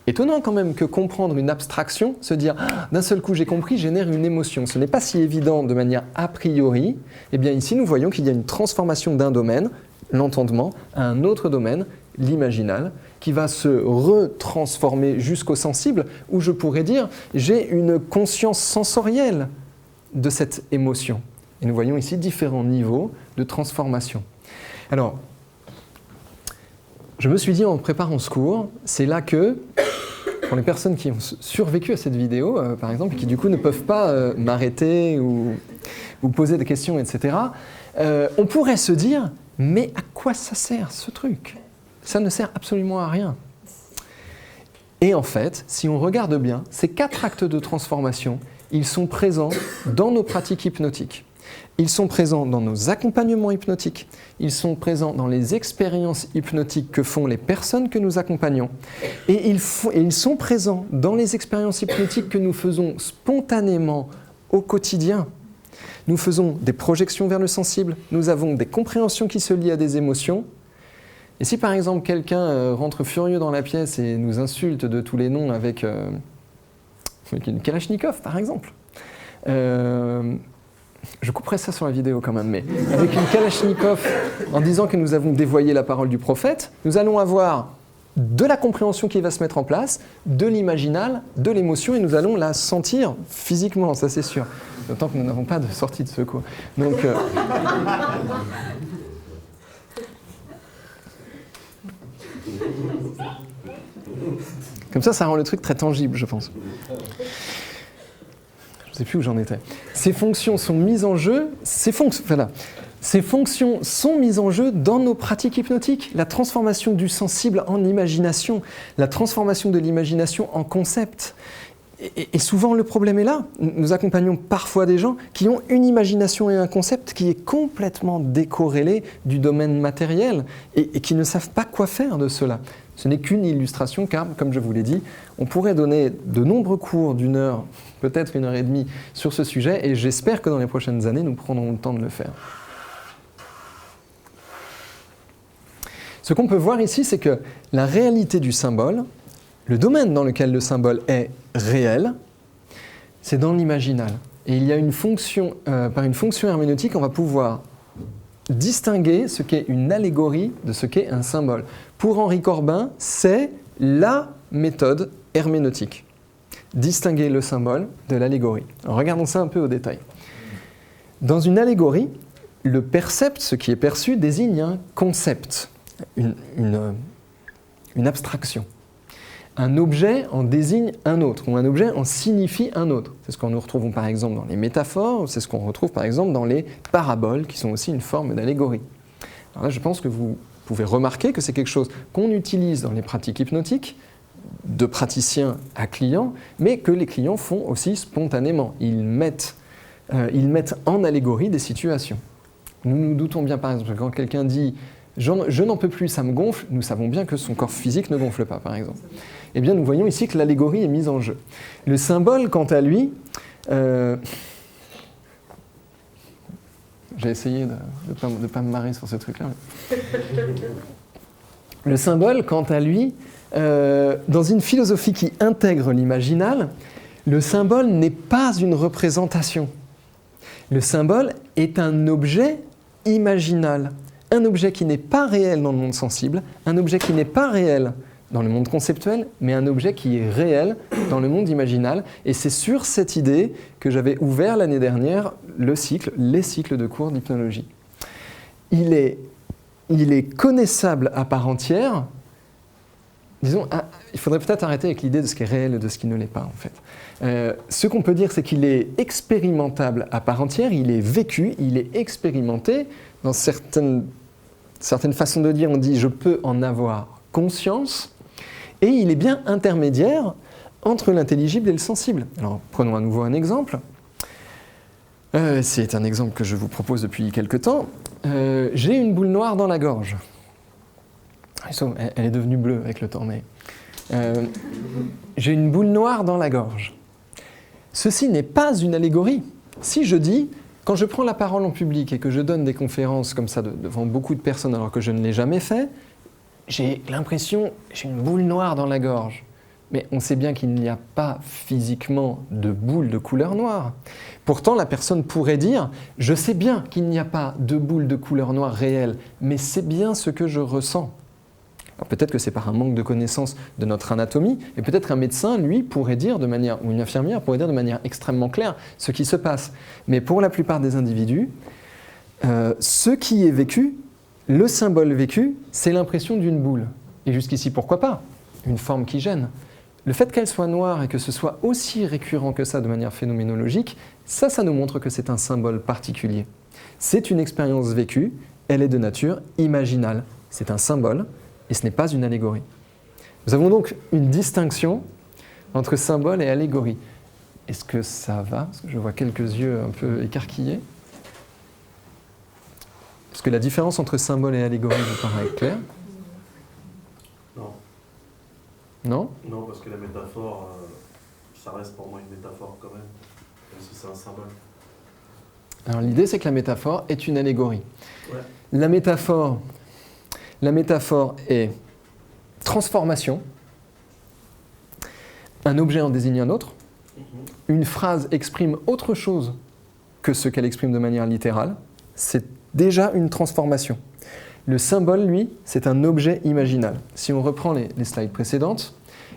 Étonnant quand même que comprendre une abstraction, se dire « d'un seul coup j'ai compris » génère une émotion. Ce n'est pas si évident de manière a priori. Eh bien ici nous voyons qu'il y a une transformation d'un domaine, l'entendement, à un autre domaine, l'imaginal, qui va se retransformer jusqu'au sensible, où je pourrais dire j'ai une conscience sensorielle de cette émotion. Et nous voyons ici différents niveaux de transformation. Alors, je me suis dit en préparant ce cours, c'est là que, pour les personnes qui ont survécu à cette vidéo, par exemple, qui du coup ne peuvent pas m'arrêter ou poser des questions, etc., on pourrait se dire, mais à quoi ça sert ce truc ? Ça ne sert absolument à rien. Et en fait, si on regarde bien, ces 4 actes de transformation, ils sont présents dans nos pratiques hypnotiques. Ils sont présents dans nos accompagnements hypnotiques, ils sont présents dans les expériences hypnotiques que font les personnes que nous accompagnons, et ils sont présents dans les expériences hypnotiques que nous faisons spontanément au quotidien. Nous faisons des projections vers le sensible, nous avons des compréhensions qui se lient à des émotions. Et si par exemple quelqu'un rentre furieux dans la pièce et nous insulte de tous les noms avec une Kalachnikov par exemple, je couperai ça sur la vidéo quand même, mais avec une Kalachnikov en disant que nous avons dévoyé la parole du prophète, nous allons avoir de la compréhension qui va se mettre en place, de l'imaginal, de l'émotion, et nous allons la sentir physiquement, ça c'est sûr. D'autant que nous n'avons pas de sortie de secours. Donc, comme ça rend le truc très tangible, je pense. Je ne sais plus où j'en étais. Ces fonctions sont mises en jeu, ces fonctions sont mises en jeu dans nos pratiques hypnotiques. La transformation du sensible en imagination, la transformation de l'imagination en concept. Et souvent le problème est là. Nous accompagnons parfois des gens qui ont une imagination et un concept qui est complètement décorrélé du domaine matériel et qui ne savent pas quoi faire de cela. Ce n'est qu'une illustration car, comme je vous l'ai dit, on pourrait donner de nombreux cours d'1 heure, peut-être 1 heure et demie sur ce sujet et j'espère que dans les prochaines années, nous prendrons le temps de le faire. Ce qu'on peut voir ici, c'est que la réalité du symbole, le domaine dans lequel le symbole est réel, c'est dans l'imaginal. Et il y a une fonction, par une fonction herméneutique, on va pouvoir distinguer ce qu'est une allégorie de ce qu'est un symbole. Pour Henri Corbin, c'est la méthode herméneutique. Distinguer le symbole de l'allégorie. Alors, regardons ça un peu au détail. Dans une allégorie, le percept, ce qui est perçu, désigne un concept, une abstraction. Un objet en désigne un autre, ou un objet en signifie un autre. C'est ce que nous retrouvons par exemple dans les métaphores, c'est ce qu'on retrouve par exemple dans les paraboles, qui sont aussi une forme d'allégorie. Alors là, je pense que vous pouvez remarquer que c'est quelque chose qu'on utilise dans les pratiques hypnotiques, de praticiens à clients, mais que les clients font aussi spontanément. Ils mettent en allégorie des situations. Nous nous doutons bien par exemple, quand quelqu'un dit « je n'en peux plus, ça me gonfle », nous savons bien que son corps physique ne gonfle pas par exemple. Eh bien, nous voyons ici que l'allégorie est mise en jeu. Le symbole, quant à lui, J'ai essayé de ne pas me marrer sur ce truc-là. Le symbole, quant à lui, dans une philosophie qui intègre l'imaginal, le symbole n'est pas une représentation. Le symbole est un objet imaginal, un objet qui n'est pas réel dans le monde sensible, un objet qui n'est pas réel dans le monde conceptuel, mais un objet qui est réel dans le monde imaginal. Et c'est sur cette idée que j'avais ouvert l'année dernière les cycles de cours d'hypnologie. Il est connaissable à part entière. Disons, il faudrait peut-être arrêter avec l'idée de ce qui est réel et de ce qui ne l'est pas, en fait. Ce qu'on peut dire, c'est qu'il est expérimentable à part entière, il est vécu, il est expérimenté. Dans certaines façons de dire, on dit « je peux en avoir conscience », et il est bien intermédiaire entre l'intelligible et le sensible. Alors, prenons à nouveau un exemple. C'est un exemple que je vous propose depuis quelque temps. J'ai une boule noire dans la gorge. Elle est devenue bleue avec le temps, mais... j'ai une boule noire dans la gorge. Ceci n'est pas une allégorie. Si je dis, quand je prends la parole en public et que je donne des conférences comme ça devant beaucoup de personnes alors que je ne l'ai jamais fait, j'ai l'impression, j'ai une boule noire dans la gorge. Mais on sait bien qu'il n'y a pas physiquement de boule de couleur noire. Pourtant, la personne pourrait dire « Je sais bien qu'il n'y a pas de boule de couleur noire réelle, mais c'est bien ce que je ressens. » Alors peut-être que c'est par un manque de connaissance de notre anatomie, et peut-être un médecin, lui, pourrait dire de manière, ou une infirmière pourrait dire de manière extrêmement claire ce qui se passe. Mais pour la plupart des individus, ce qui est vécu, le symbole vécu, c'est l'impression d'une boule. Et jusqu'ici, pourquoi pas? Une forme qui gêne. Le fait qu'elle soit noire et que ce soit aussi récurrent que ça de manière phénoménologique, ça nous montre que c'est un symbole particulier. C'est une expérience vécue, elle est de nature imaginale. C'est un symbole et ce n'est pas une allégorie. Nous avons donc une distinction entre symbole et allégorie. Est-ce que ça va? Parce que je vois quelques yeux un peu écarquillés. Est-ce que la différence entre symbole et allégorie vous paraît claire? Non. Non? Non, parce que la métaphore, ça reste pour moi une métaphore quand même si c'est un symbole. Alors l'idée, c'est que la métaphore est une allégorie. Ouais. La métaphore est transformation. Un objet en désigne un autre. Une phrase exprime autre chose que ce qu'elle exprime de manière littérale. C'est déjà une transformation. Le symbole, lui, c'est un objet imaginal. Si on reprend les slides précédentes,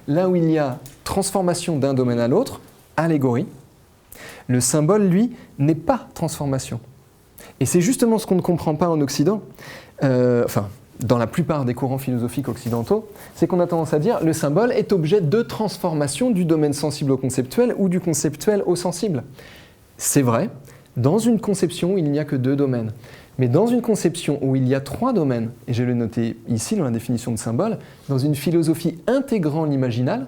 là où il y a transformation d'un domaine à l'autre, allégorie, le symbole, lui, n'est pas transformation. Et c'est justement ce qu'on ne comprend pas en Occident, dans la plupart des courants philosophiques occidentaux, c'est qu'on a tendance à dire le symbole est objet de transformation du domaine sensible au conceptuel ou du conceptuel au sensible. C'est vrai, dans une conception, il n'y a que 2 domaines. Mais dans une conception où il y a 3 domaines, et je l'ai noté ici dans la définition de symbole, dans une philosophie intégrant l'imaginal,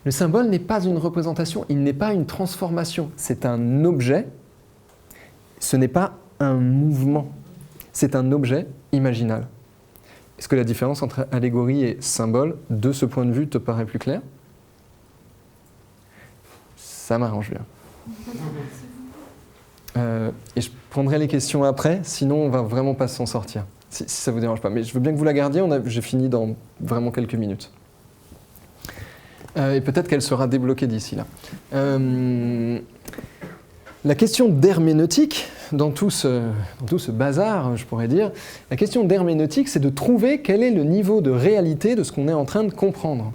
le symbole n'est pas une représentation, il n'est pas une transformation, c'est un objet, ce n'est pas un mouvement, c'est un objet imaginal. Est-ce que la différence entre allégorie et symbole, de ce point de vue, te paraît plus claire? Ça m'arrange bien. Et je prendrai les questions après, sinon on va vraiment pas s'en sortir, si ça vous dérange pas. Mais je veux bien que vous la gardiez, j'ai fini dans vraiment quelques minutes. Et peut-être qu'elle sera débloquée d'ici là. La question d'herméneutique, dans tout ce bazar, je pourrais dire, la question d'herméneutique, c'est de trouver quel est le niveau de réalité de ce qu'on est en train de comprendre.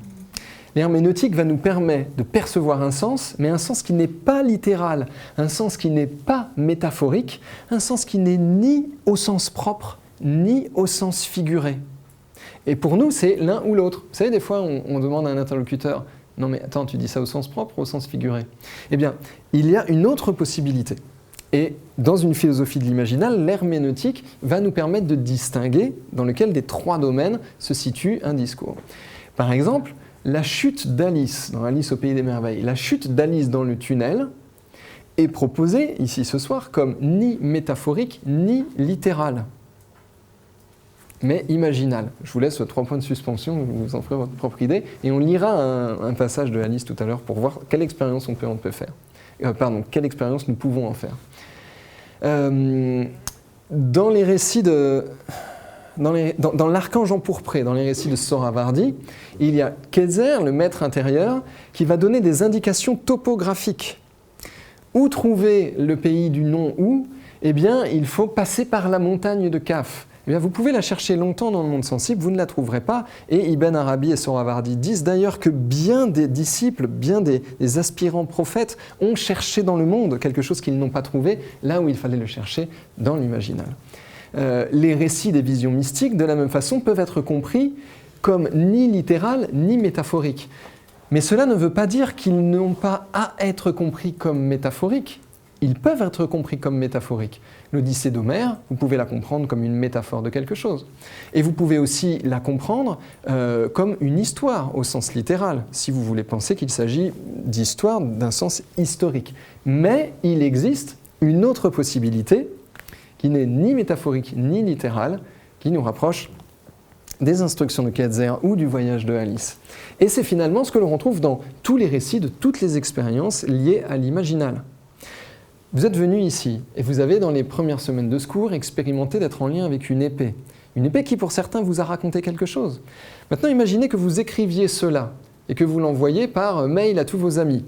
L'herméneutique va nous permettre de percevoir un sens, mais un sens qui n'est pas littéral, un sens qui n'est pas métaphorique, un sens qui n'est ni au sens propre, ni au sens figuré. Et pour nous, c'est l'un ou l'autre. Vous savez, des fois, on demande à un interlocuteur « Non mais attends, tu dis ça au sens propre ou au sens figuré ?» Eh bien, il y a une autre possibilité. Et dans une philosophie de l'imaginal, l'herméneutique va nous permettre de distinguer dans lequel des 3 domaines se situe un discours. Par exemple, la chute d'Alice dans Alice au Pays des Merveilles, la chute d'Alice dans le tunnel est proposée ici ce soir comme ni métaphorique ni littérale, mais imaginale. Je vous laisse 3 points de suspension, vous en ferez votre propre idée, et on lira un passage de Alice tout à l'heure pour voir quelle expérience on peut faire. quelle expérience nous pouvons en faire. Dans les récits dans l'archange empourpré, dans les récits de Sohrawardi, il y a Khedr, le maître intérieur, qui va donner des indications topographiques. Où trouver le pays du nom-où? Eh bien, il faut passer par la montagne de Kaf. Eh bien, vous pouvez la chercher longtemps dans le monde sensible, vous ne la trouverez pas. Et Ibn Arabi et Sohrawardi disent d'ailleurs que bien des disciples, bien des aspirants prophètes ont cherché dans le monde quelque chose qu'ils n'ont pas trouvé, là où il fallait le chercher, dans l'imaginal. Les récits des visions mystiques, de la même façon, peuvent être compris comme ni littéral ni métaphoriques. Mais cela ne veut pas dire qu'ils n'ont pas à être compris comme métaphoriques. Ils peuvent être compris comme métaphoriques. L'Odyssée d'Homère, vous pouvez la comprendre comme une métaphore de quelque chose. Et vous pouvez aussi la comprendre comme une histoire au sens littéral, si vous voulez penser qu'il s'agit d'histoire d'un sens historique. Mais il existe une autre possibilité qui n'est ni métaphorique ni littérale, qui nous rapproche des instructions de Khedr ou du voyage de Alice. Et c'est finalement ce que l'on retrouve dans tous les récits de toutes les expériences liées à l'imaginal. Vous êtes venu ici et vous avez, dans les premières semaines de secours, expérimenté d'être en lien avec une épée. Une épée qui, pour certains, vous a raconté quelque chose. Maintenant, imaginez que vous écriviez cela et que vous l'envoyez par mail à tous vos amis.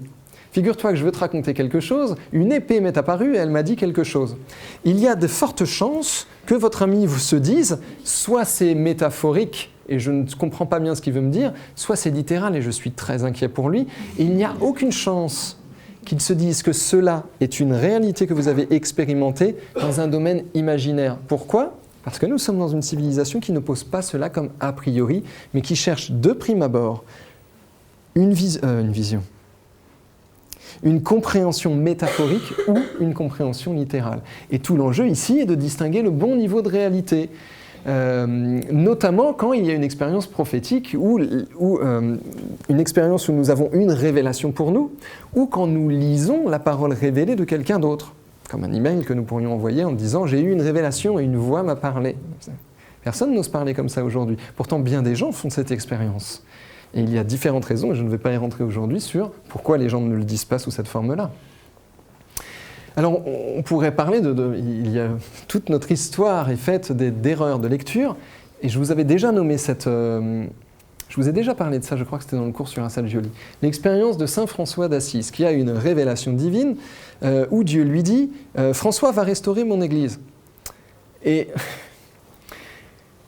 Figure-toi que je veux te raconter quelque chose, une épée m'est apparue et elle m'a dit quelque chose. Il y a de fortes chances que votre ami vous se dise, soit c'est métaphorique et je ne comprends pas bien ce qu'il veut me dire, soit c'est littéral et je suis très inquiet pour lui. Et il n'y a aucune chance qu'il se dise que cela est une réalité que vous avez expérimentée dans un domaine imaginaire. Pourquoi ? Parce que nous sommes dans une civilisation qui ne pose pas cela comme a priori, mais qui cherche de prime abord une vision. Une compréhension métaphorique ou une compréhension littérale. Et tout l'enjeu ici est de distinguer le bon niveau de réalité, notamment quand il y a une expérience prophétique ou une expérience où nous avons une révélation pour nous, ou quand nous lisons la parole révélée de quelqu'un d'autre, comme un email que nous pourrions envoyer en disant « j'ai eu une révélation et une voix m'a parlé ». Personne n'ose parler comme ça aujourd'hui. Pourtant, bien des gens font cette expérience. Et il y a différentes raisons, et je ne vais pas y rentrer aujourd'hui, sur pourquoi les gens ne le disent pas sous cette forme-là. Alors, on pourrait parler toute notre histoire est faite d'erreurs de lecture, et je vous avais déjà nommé je vous ai déjà parlé de ça, je crois que c'était dans le cours sur Assad Joly. L'expérience de saint François d'Assise, qui a une révélation divine, où Dieu lui dit « François va restaurer mon église ». Et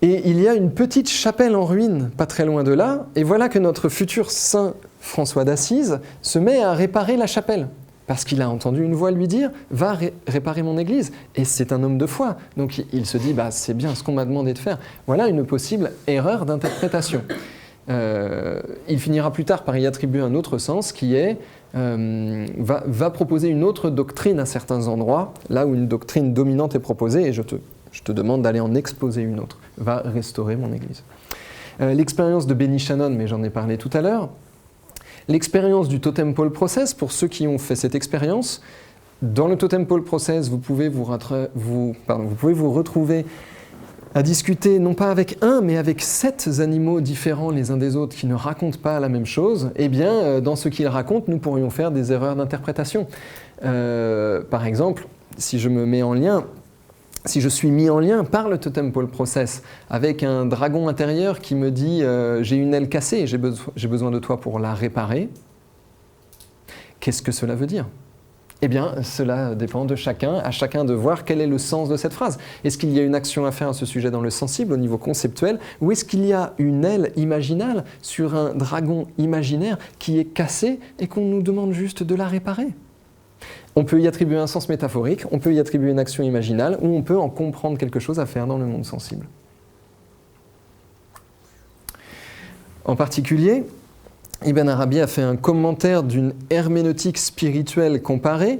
il y a une petite chapelle en ruine, pas très loin de là, et voilà que notre futur saint François d'Assise se met à réparer la chapelle, parce qu'il a entendu une voix lui dire « va réparer mon église ». Et c'est un homme de foi, donc il se dit « c'est bien ce qu'on m'a demandé de faire ». Voilà une possible erreur d'interprétation. Il finira plus tard par y attribuer un autre sens qui est va proposer une autre doctrine à certains endroits, là où une doctrine dominante est proposée, et je te demande d'aller en exposer une autre, va restaurer mon église. L'expérience de Benny Shannon, mais j'en ai parlé tout à l'heure. L'expérience du Totem Pole Process, pour ceux qui ont fait cette expérience, dans le Totem Pole Process, vous pouvez vous retrouver à discuter non pas avec un, mais avec 7 animaux différents les uns des autres qui ne racontent pas la même chose. Eh bien, dans ce qu'ils racontent, nous pourrions faire des erreurs d'interprétation. Par exemple, si je suis mis en lien par le Totem Pole Process avec un dragon intérieur qui me dit j'ai une aile cassée et j'ai besoin de toi pour la réparer, qu'est-ce que cela veut dire ? Eh bien, cela dépend de chacun, à chacun de voir quel est le sens de cette phrase. Est-ce qu'il y a une action à faire à ce sujet dans le sensible, au niveau conceptuel, ou est-ce qu'il y a une aile imaginale sur un dragon imaginaire qui est cassé et qu'on nous demande juste de la réparer ? On peut y attribuer un sens métaphorique, on peut y attribuer une action imaginale, ou on peut en comprendre quelque chose à faire dans le monde sensible. En particulier, Ibn Arabi a fait un commentaire d'une herméneutique spirituelle comparée,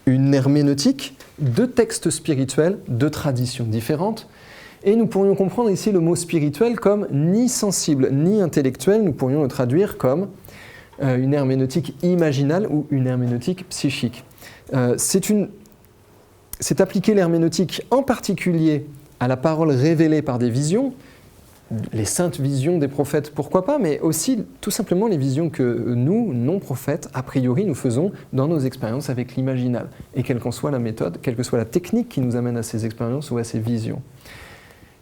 une herméneutique de textes spirituels, de traditions différentes, et nous pourrions comprendre ici le mot spirituel comme ni sensible ni intellectuel, nous pourrions le traduire comme une herméneutique imaginale ou une herméneutique psychique. C'est appliquer l'herméneutique en particulier à la parole révélée par des visions, les saintes visions des prophètes, pourquoi pas, mais aussi tout simplement les visions que nous, non-prophètes, a priori, nous faisons dans nos expériences avec l'imaginal. Et quelle qu'en soit la méthode, quelle que soit la technique qui nous amène à ces expériences ou à ces visions.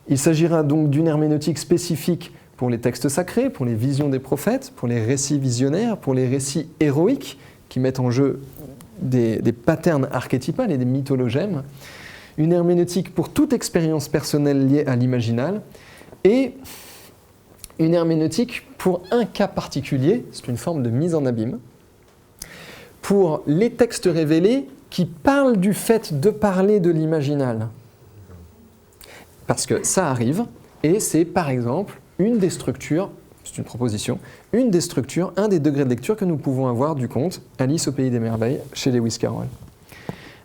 Il s'agira donc d'une herméneutique spécifique pour les textes sacrés, pour les visions des prophètes, pour les récits visionnaires, pour les récits héroïques qui mettent en jeu des patterns archétypales et des mythologèmes. Une herméneutique pour toute expérience personnelle liée à l'imaginal. Et une herméneutique pour un cas particulier, c'est une forme de mise en abîme, pour les textes révélés qui parlent du fait de parler de l'imaginal. Parce que ça arrive, et c'est par exemple une des structures, c'est une proposition, une des structures, un des degrés de lecture que nous pouvons avoir du conte Alice au Pays des Merveilles chez Lewis Carroll.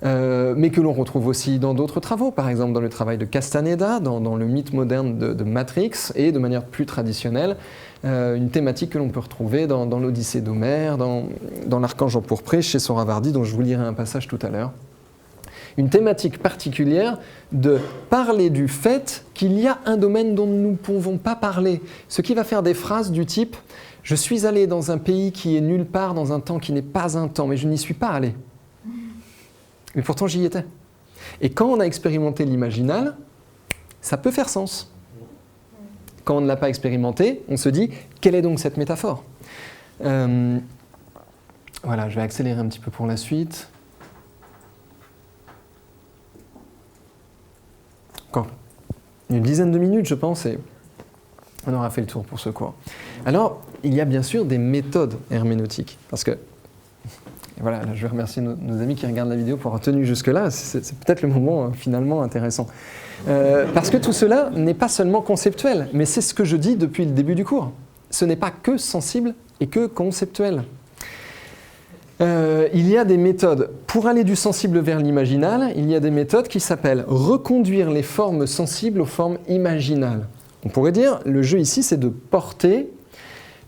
Mais que l'on retrouve aussi dans d'autres travaux, par exemple dans le travail de Castaneda, dans le mythe moderne de Matrix, et de manière plus traditionnelle, une thématique que l'on peut retrouver dans l'Odyssée d'Homère, dans l'Archange empourpré chez Sohravardi, dont je vous lirai un passage tout à l'heure. Une thématique particulière de parler du fait qu'il y a un domaine dont nous ne pouvons pas parler, ce qui va faire des phrases du type « Je suis allé dans un pays qui est nulle part, dans un temps qui n'est pas un temps, mais je n'y suis pas allé ». Mais pourtant, j'y étais. Et quand on a expérimenté l'imaginal, ça peut faire sens. Quand on ne l'a pas expérimenté, on se dit, quelle est donc cette métaphore ? Voilà, je vais accélérer un petit peu pour la suite. Encore une dizaine de minutes, je pense, et on aura fait le tour pour ce cours. Alors, il y a bien sûr des méthodes herméneutiques, parce que et voilà, là, je vais remercier nos amis qui regardent la vidéo pour avoir tenu jusque-là. C'est peut-être le moment finalement intéressant. Parce que tout cela n'est pas seulement conceptuel, mais c'est ce que je dis depuis le début du cours. Ce n'est pas que sensible et que conceptuel. Il y a des méthodes, pour aller du sensible vers l'imaginal, il y a des méthodes qui s'appellent reconduire les formes sensibles aux formes imaginales. On pourrait dire, le jeu ici, c'est de porter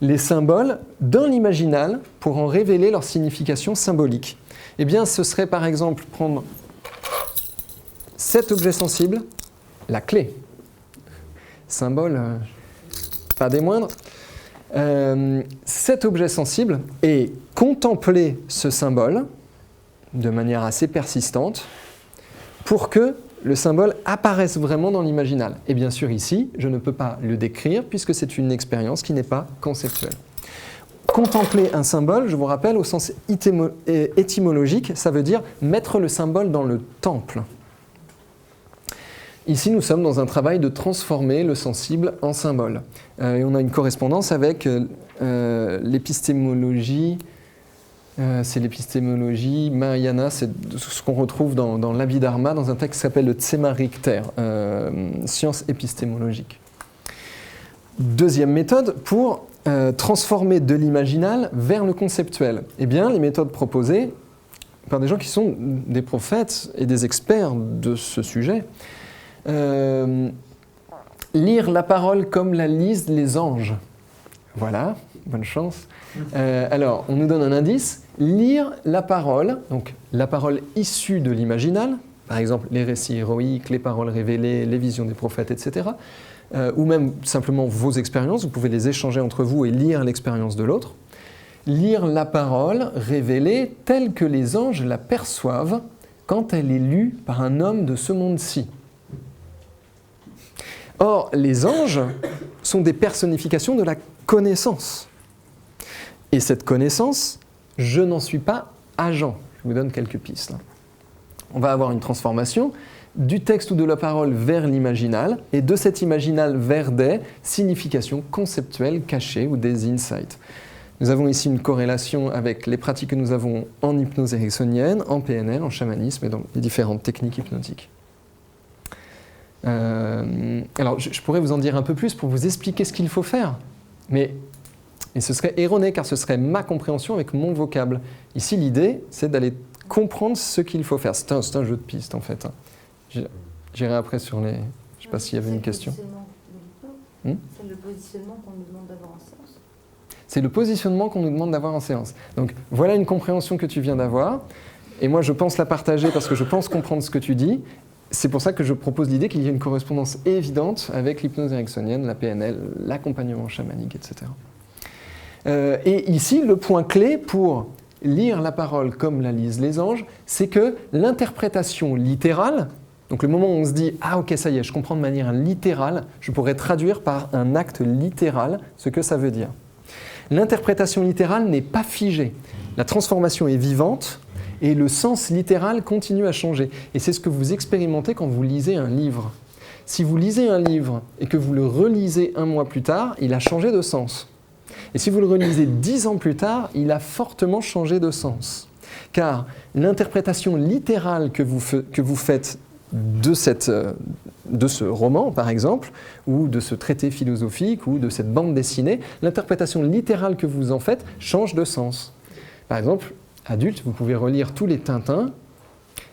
les symboles dans l'imaginal pour en révéler leur signification symbolique. Eh bien, ce serait par exemple prendre cet objet sensible, la clé, symbole pas des moindres, cet objet sensible et contempler ce symbole de manière assez persistante pour que le symbole apparaisse vraiment dans l'imaginal. Et bien sûr ici, je ne peux pas le décrire puisque c'est une expérience qui n'est pas conceptuelle. Contempler un symbole, je vous rappelle, au sens étymologique, ça veut dire mettre le symbole dans le temple. Ici, nous sommes dans un travail de transformer le sensible en symbole. Et on a une correspondance avec l'épistémologie. C'est l'épistémologie Mahayana, c'est ce qu'on retrouve dans l'Abhidharma, dans un texte qui s'appelle le Tsemariktère, science épistémologique. Deuxième méthode pour transformer de l'imaginal vers le conceptuel. Eh bien, les méthodes proposées par des gens qui sont des prophètes et des experts de ce sujet. Lire la parole comme la lisent les anges. Voilà, bonne chance. Alors, on nous donne un indice. Lire la parole, donc la parole issue de l'imaginal, par exemple les récits héroïques, les paroles révélées, les visions des prophètes, etc. Ou même simplement vos expériences, vous pouvez les échanger entre vous et lire l'expérience de l'autre. Lire la parole révélée telle que les anges la perçoivent quand elle est lue par un homme de ce monde-ci. Or, les anges sont des personnifications de la connaissance. Et cette connaissance, je n'en suis pas agent. Je vous donne quelques pistes. On va avoir une transformation du texte ou de la parole vers l'imaginal, et de cet imaginal vers des significations conceptuelles cachées ou des insights. Nous avons ici une corrélation avec les pratiques que nous avons en hypnose ericksonienne, en PNL, en chamanisme et dans les différentes techniques hypnotiques. Alors, je pourrais vous en dire un peu plus pour vous expliquer ce qu'il faut faire, mais ce serait erroné car ce serait ma compréhension avec mon vocable. Ici, l'idée, c'est d'aller comprendre ce qu'il faut faire. C'est un jeu de pistes, en fait. J'irai après sur les... Je ne sais pas s'il y avait une question. C'est le positionnement qu'on nous demande d'avoir en séance. C'est le positionnement qu'on nous demande d'avoir en séance. Donc, voilà une compréhension que tu viens d'avoir. Et moi, je pense la partager parce que je pense comprendre ce que tu dis. c'est pour ça que je propose l'idée qu'il y a une correspondance évidente avec l'hypnose ericksonienne, la PNL, l'accompagnement chamanique, etc. Et ici, le point clé pour lire la parole comme la lisent les anges, c'est que l'interprétation littérale, donc le moment où on se dit « Ah ok, ça y est, je comprends de manière littérale », je pourrais traduire par un acte littéral ce que ça veut dire. L'interprétation littérale n'est pas figée. La transformation est vivante et le sens littéral continue à changer. Et c'est ce que vous expérimentez quand vous lisez un livre. Si vous lisez un livre et que vous le relisez un mois plus tard, il a changé de sens. Et si vous le relisez 10 ans plus tard, il a fortement changé de sens. Car l'interprétation littérale que vous faites de ce roman, par exemple, ou de ce traité philosophique, ou de cette bande dessinée, l'interprétation littérale que vous en faites change de sens. Par exemple, adulte, vous pouvez relire tous les Tintins,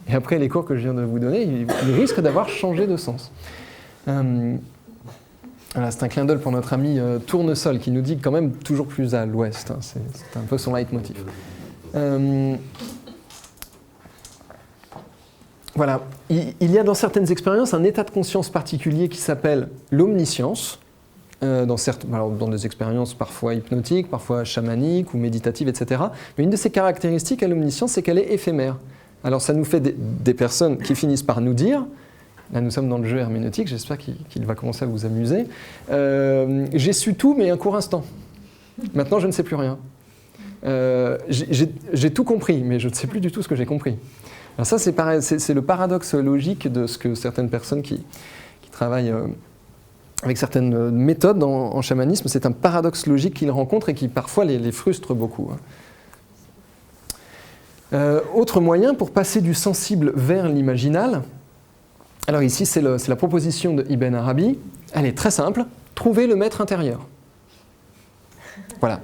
et après les cours que je viens de vous donner, ils risquent d'avoir changé de sens. Voilà, c'est un clin d'œil pour notre ami Tournesol, qui nous dit quand même toujours plus à l'ouest. Hein, c'est un peu son leitmotiv. Voilà, il y a dans certaines expériences un état de conscience particulier qui s'appelle l'omniscience, dans des expériences parfois hypnotiques, parfois chamaniques ou méditatives, etc. Mais une de ses caractéristiques à l'omniscience, c'est qu'elle est éphémère. Alors ça nous fait des personnes qui finissent par nous dire, là nous sommes dans le jeu herméneutique, j'espère qu'il va commencer à vous amuser, j'ai su tout mais un court instant. Maintenant je ne sais plus rien. J'ai tout compris mais je ne sais plus du tout ce que j'ai compris. Alors ça, c'est le paradoxe logique de ce que certaines personnes qui travaillent avec certaines méthodes en chamanisme, c'est un paradoxe logique qu'ils rencontrent et qui parfois les frustre beaucoup. Autre moyen pour passer du sensible vers l'imaginal, alors ici c'est la proposition de Ibn Arabi, elle est très simple, trouver le maître intérieur. Voilà.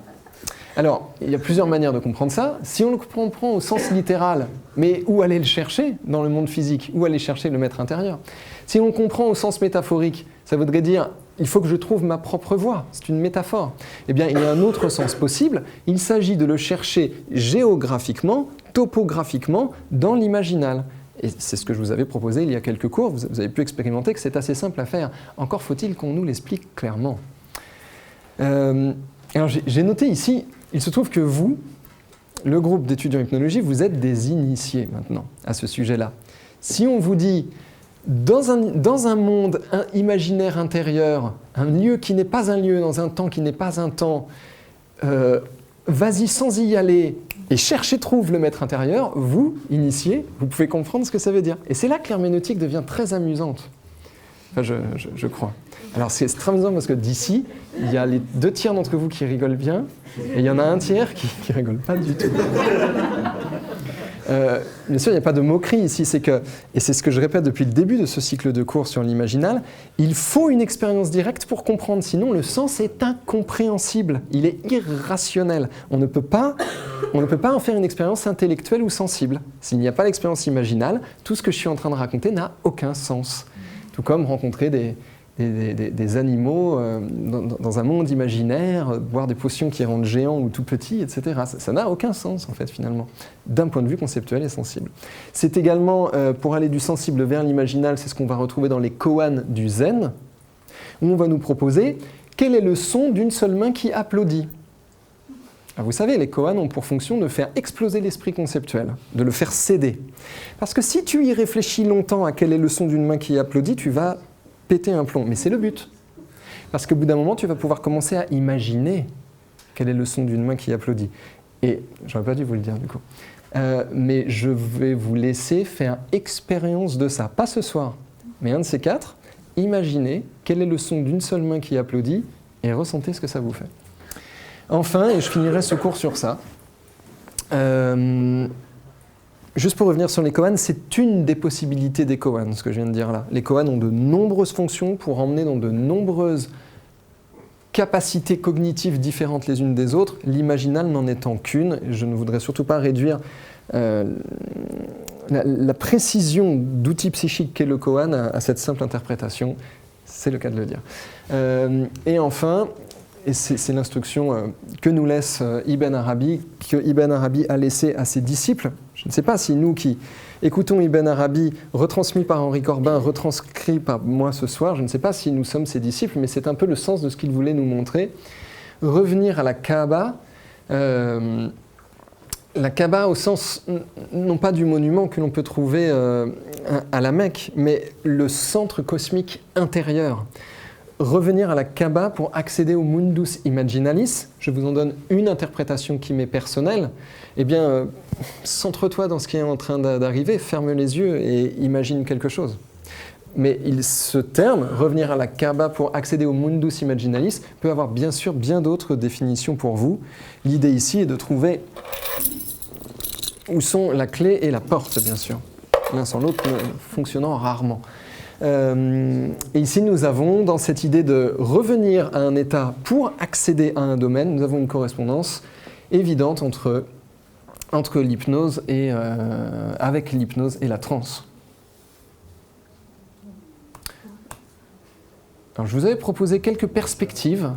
Alors, il y a plusieurs manières de comprendre ça. Si on le comprend au sens littéral, mais où aller le chercher dans le monde physique? Où aller chercher le maître intérieur? Si on le comprend au sens métaphorique, ça voudrait dire il faut que je trouve ma propre voie. C'est une métaphore. Eh bien, il y a un autre sens possible. Il s'agit de le chercher géographiquement, topographiquement, dans l'imaginal. Et c'est ce que je vous avais proposé il y a quelques cours. Vous avez pu expérimenter que c'est assez simple à faire. Encore faut-il qu'on nous l'explique clairement. Alors, j'ai noté ici... Il se trouve que vous, le groupe d'étudiants hypnologie, vous êtes des initiés maintenant à ce sujet-là. Si on vous dit, dans un monde imaginaire intérieur, un lieu qui n'est pas un lieu, dans un temps qui n'est pas un temps, vas-y sans y aller et cherche et trouve le maître intérieur, vous, initiés, vous pouvez comprendre ce que ça veut dire. Et c'est là que l'herméneutique devient très amusante. Enfin, je crois. Alors c'est très amusant parce que d'ici, il y a les 2 tiers d'entre vous qui rigolent bien, et il y en a un tiers qui rigole pas du tout. Bien sûr, il n'y a pas de moquerie ici, et c'est ce que je répète depuis le début de ce cycle de cours sur l'imaginal, il faut une expérience directe pour comprendre, sinon le sens est incompréhensible, il est irrationnel. On ne peut pas en faire une expérience intellectuelle ou sensible. S'il n'y a pas l'expérience imaginale, tout ce que je suis en train de raconter n'a aucun sens. Tout comme rencontrer des animaux dans un monde imaginaire, boire des potions qui rendent géants ou tout petits, etc. Ça n'a aucun sens, en fait, finalement, d'un point de vue conceptuel et sensible. C'est également, pour aller du sensible vers l'imaginal, c'est ce qu'on va retrouver dans les koans du zen, où on va nous proposer quel est le son d'une seule main qui applaudit. Alors vous savez, les koans ont pour fonction de faire exploser l'esprit conceptuel, de le faire céder. Parce que si tu y réfléchis longtemps à quel est le son d'une main qui applaudit, tu vas péter un plomb. Mais c'est le but. Parce qu'au bout d'un moment, tu vas pouvoir commencer à imaginer quel est le son d'une main qui applaudit. Et j'aurais pas dû vous le dire du coup. Mais je vais vous laisser faire expérience de ça. Pas ce soir, mais un de ces 4. Imaginez quel est le son d'une seule main qui applaudit et ressentez ce que ça vous fait. Enfin, et je finirai ce cours sur ça, juste pour revenir sur les koans, c'est une des possibilités des koans, ce que je viens de dire là. Les koans ont de nombreuses fonctions pour emmener dans de nombreuses capacités cognitives différentes les unes des autres, l'imaginal n'en étant qu'une. Je ne voudrais surtout pas réduire la précision d'outil psychique qu'est le koan à cette simple interprétation, c'est le cas de le dire. Et enfin, et c'est l'instruction que nous laisse Ibn Arabi, que Ibn Arabi a laissée à ses disciples. Je ne sais pas si nous qui Écoutons Ibn Arabi, retransmis par Henri Corbin, retranscrit par moi ce soir. Je ne sais pas si nous sommes ses disciples, mais c'est un peu le sens de ce qu'il voulait nous montrer. Revenir à la Kaaba, la Kaaba au sens, non pas du monument que l'on peut trouver à la Mecque, mais le centre cosmique intérieur. Revenir à la Kaaba pour accéder au Mundus Imaginalis, je vous en donne une interprétation qui m'est personnelle, eh bien, centre-toi dans ce qui est en train d'arriver, ferme les yeux et imagine quelque chose. Mais ce terme, revenir à la Kaaba pour accéder au Mundus Imaginalis, peut avoir bien sûr bien d'autres définitions pour vous. L'idée ici est de trouver où sont la clé et la porte, bien sûr, l'un sans l'autre fonctionnant rarement. Et ici, nous avons, dans cette idée de revenir à un état pour accéder à un domaine, nous avons une correspondance évidente entre l'hypnose et avec l'hypnose et la transe. Alors, je vous avais proposé quelques perspectives,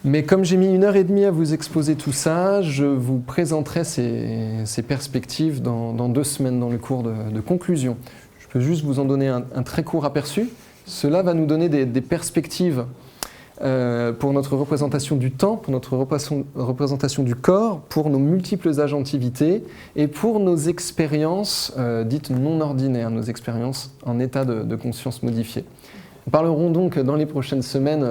mais comme j'ai mis 1h30 à vous exposer tout ça, je vous présenterai ces perspectives dans 2 semaines dans le cours de conclusion. Je peux juste vous en donner un très court aperçu. Cela va nous donner des perspectives pour notre représentation du temps, pour notre représentation du corps, pour nos multiples agentivités et pour nos expériences dites non ordinaires, nos expériences en état de conscience modifiée. Nous parlerons donc dans les prochaines semaines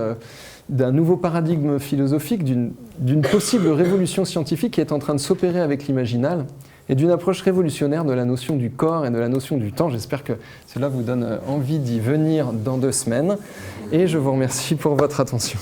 d'un nouveau paradigme philosophique, d'une possible révolution scientifique qui est en train de s'opérer avec l'imaginal et d'une approche révolutionnaire de la notion du corps et de la notion du temps. J'espère que cela vous donne envie d'y venir dans 2 semaines et je vous remercie pour votre attention.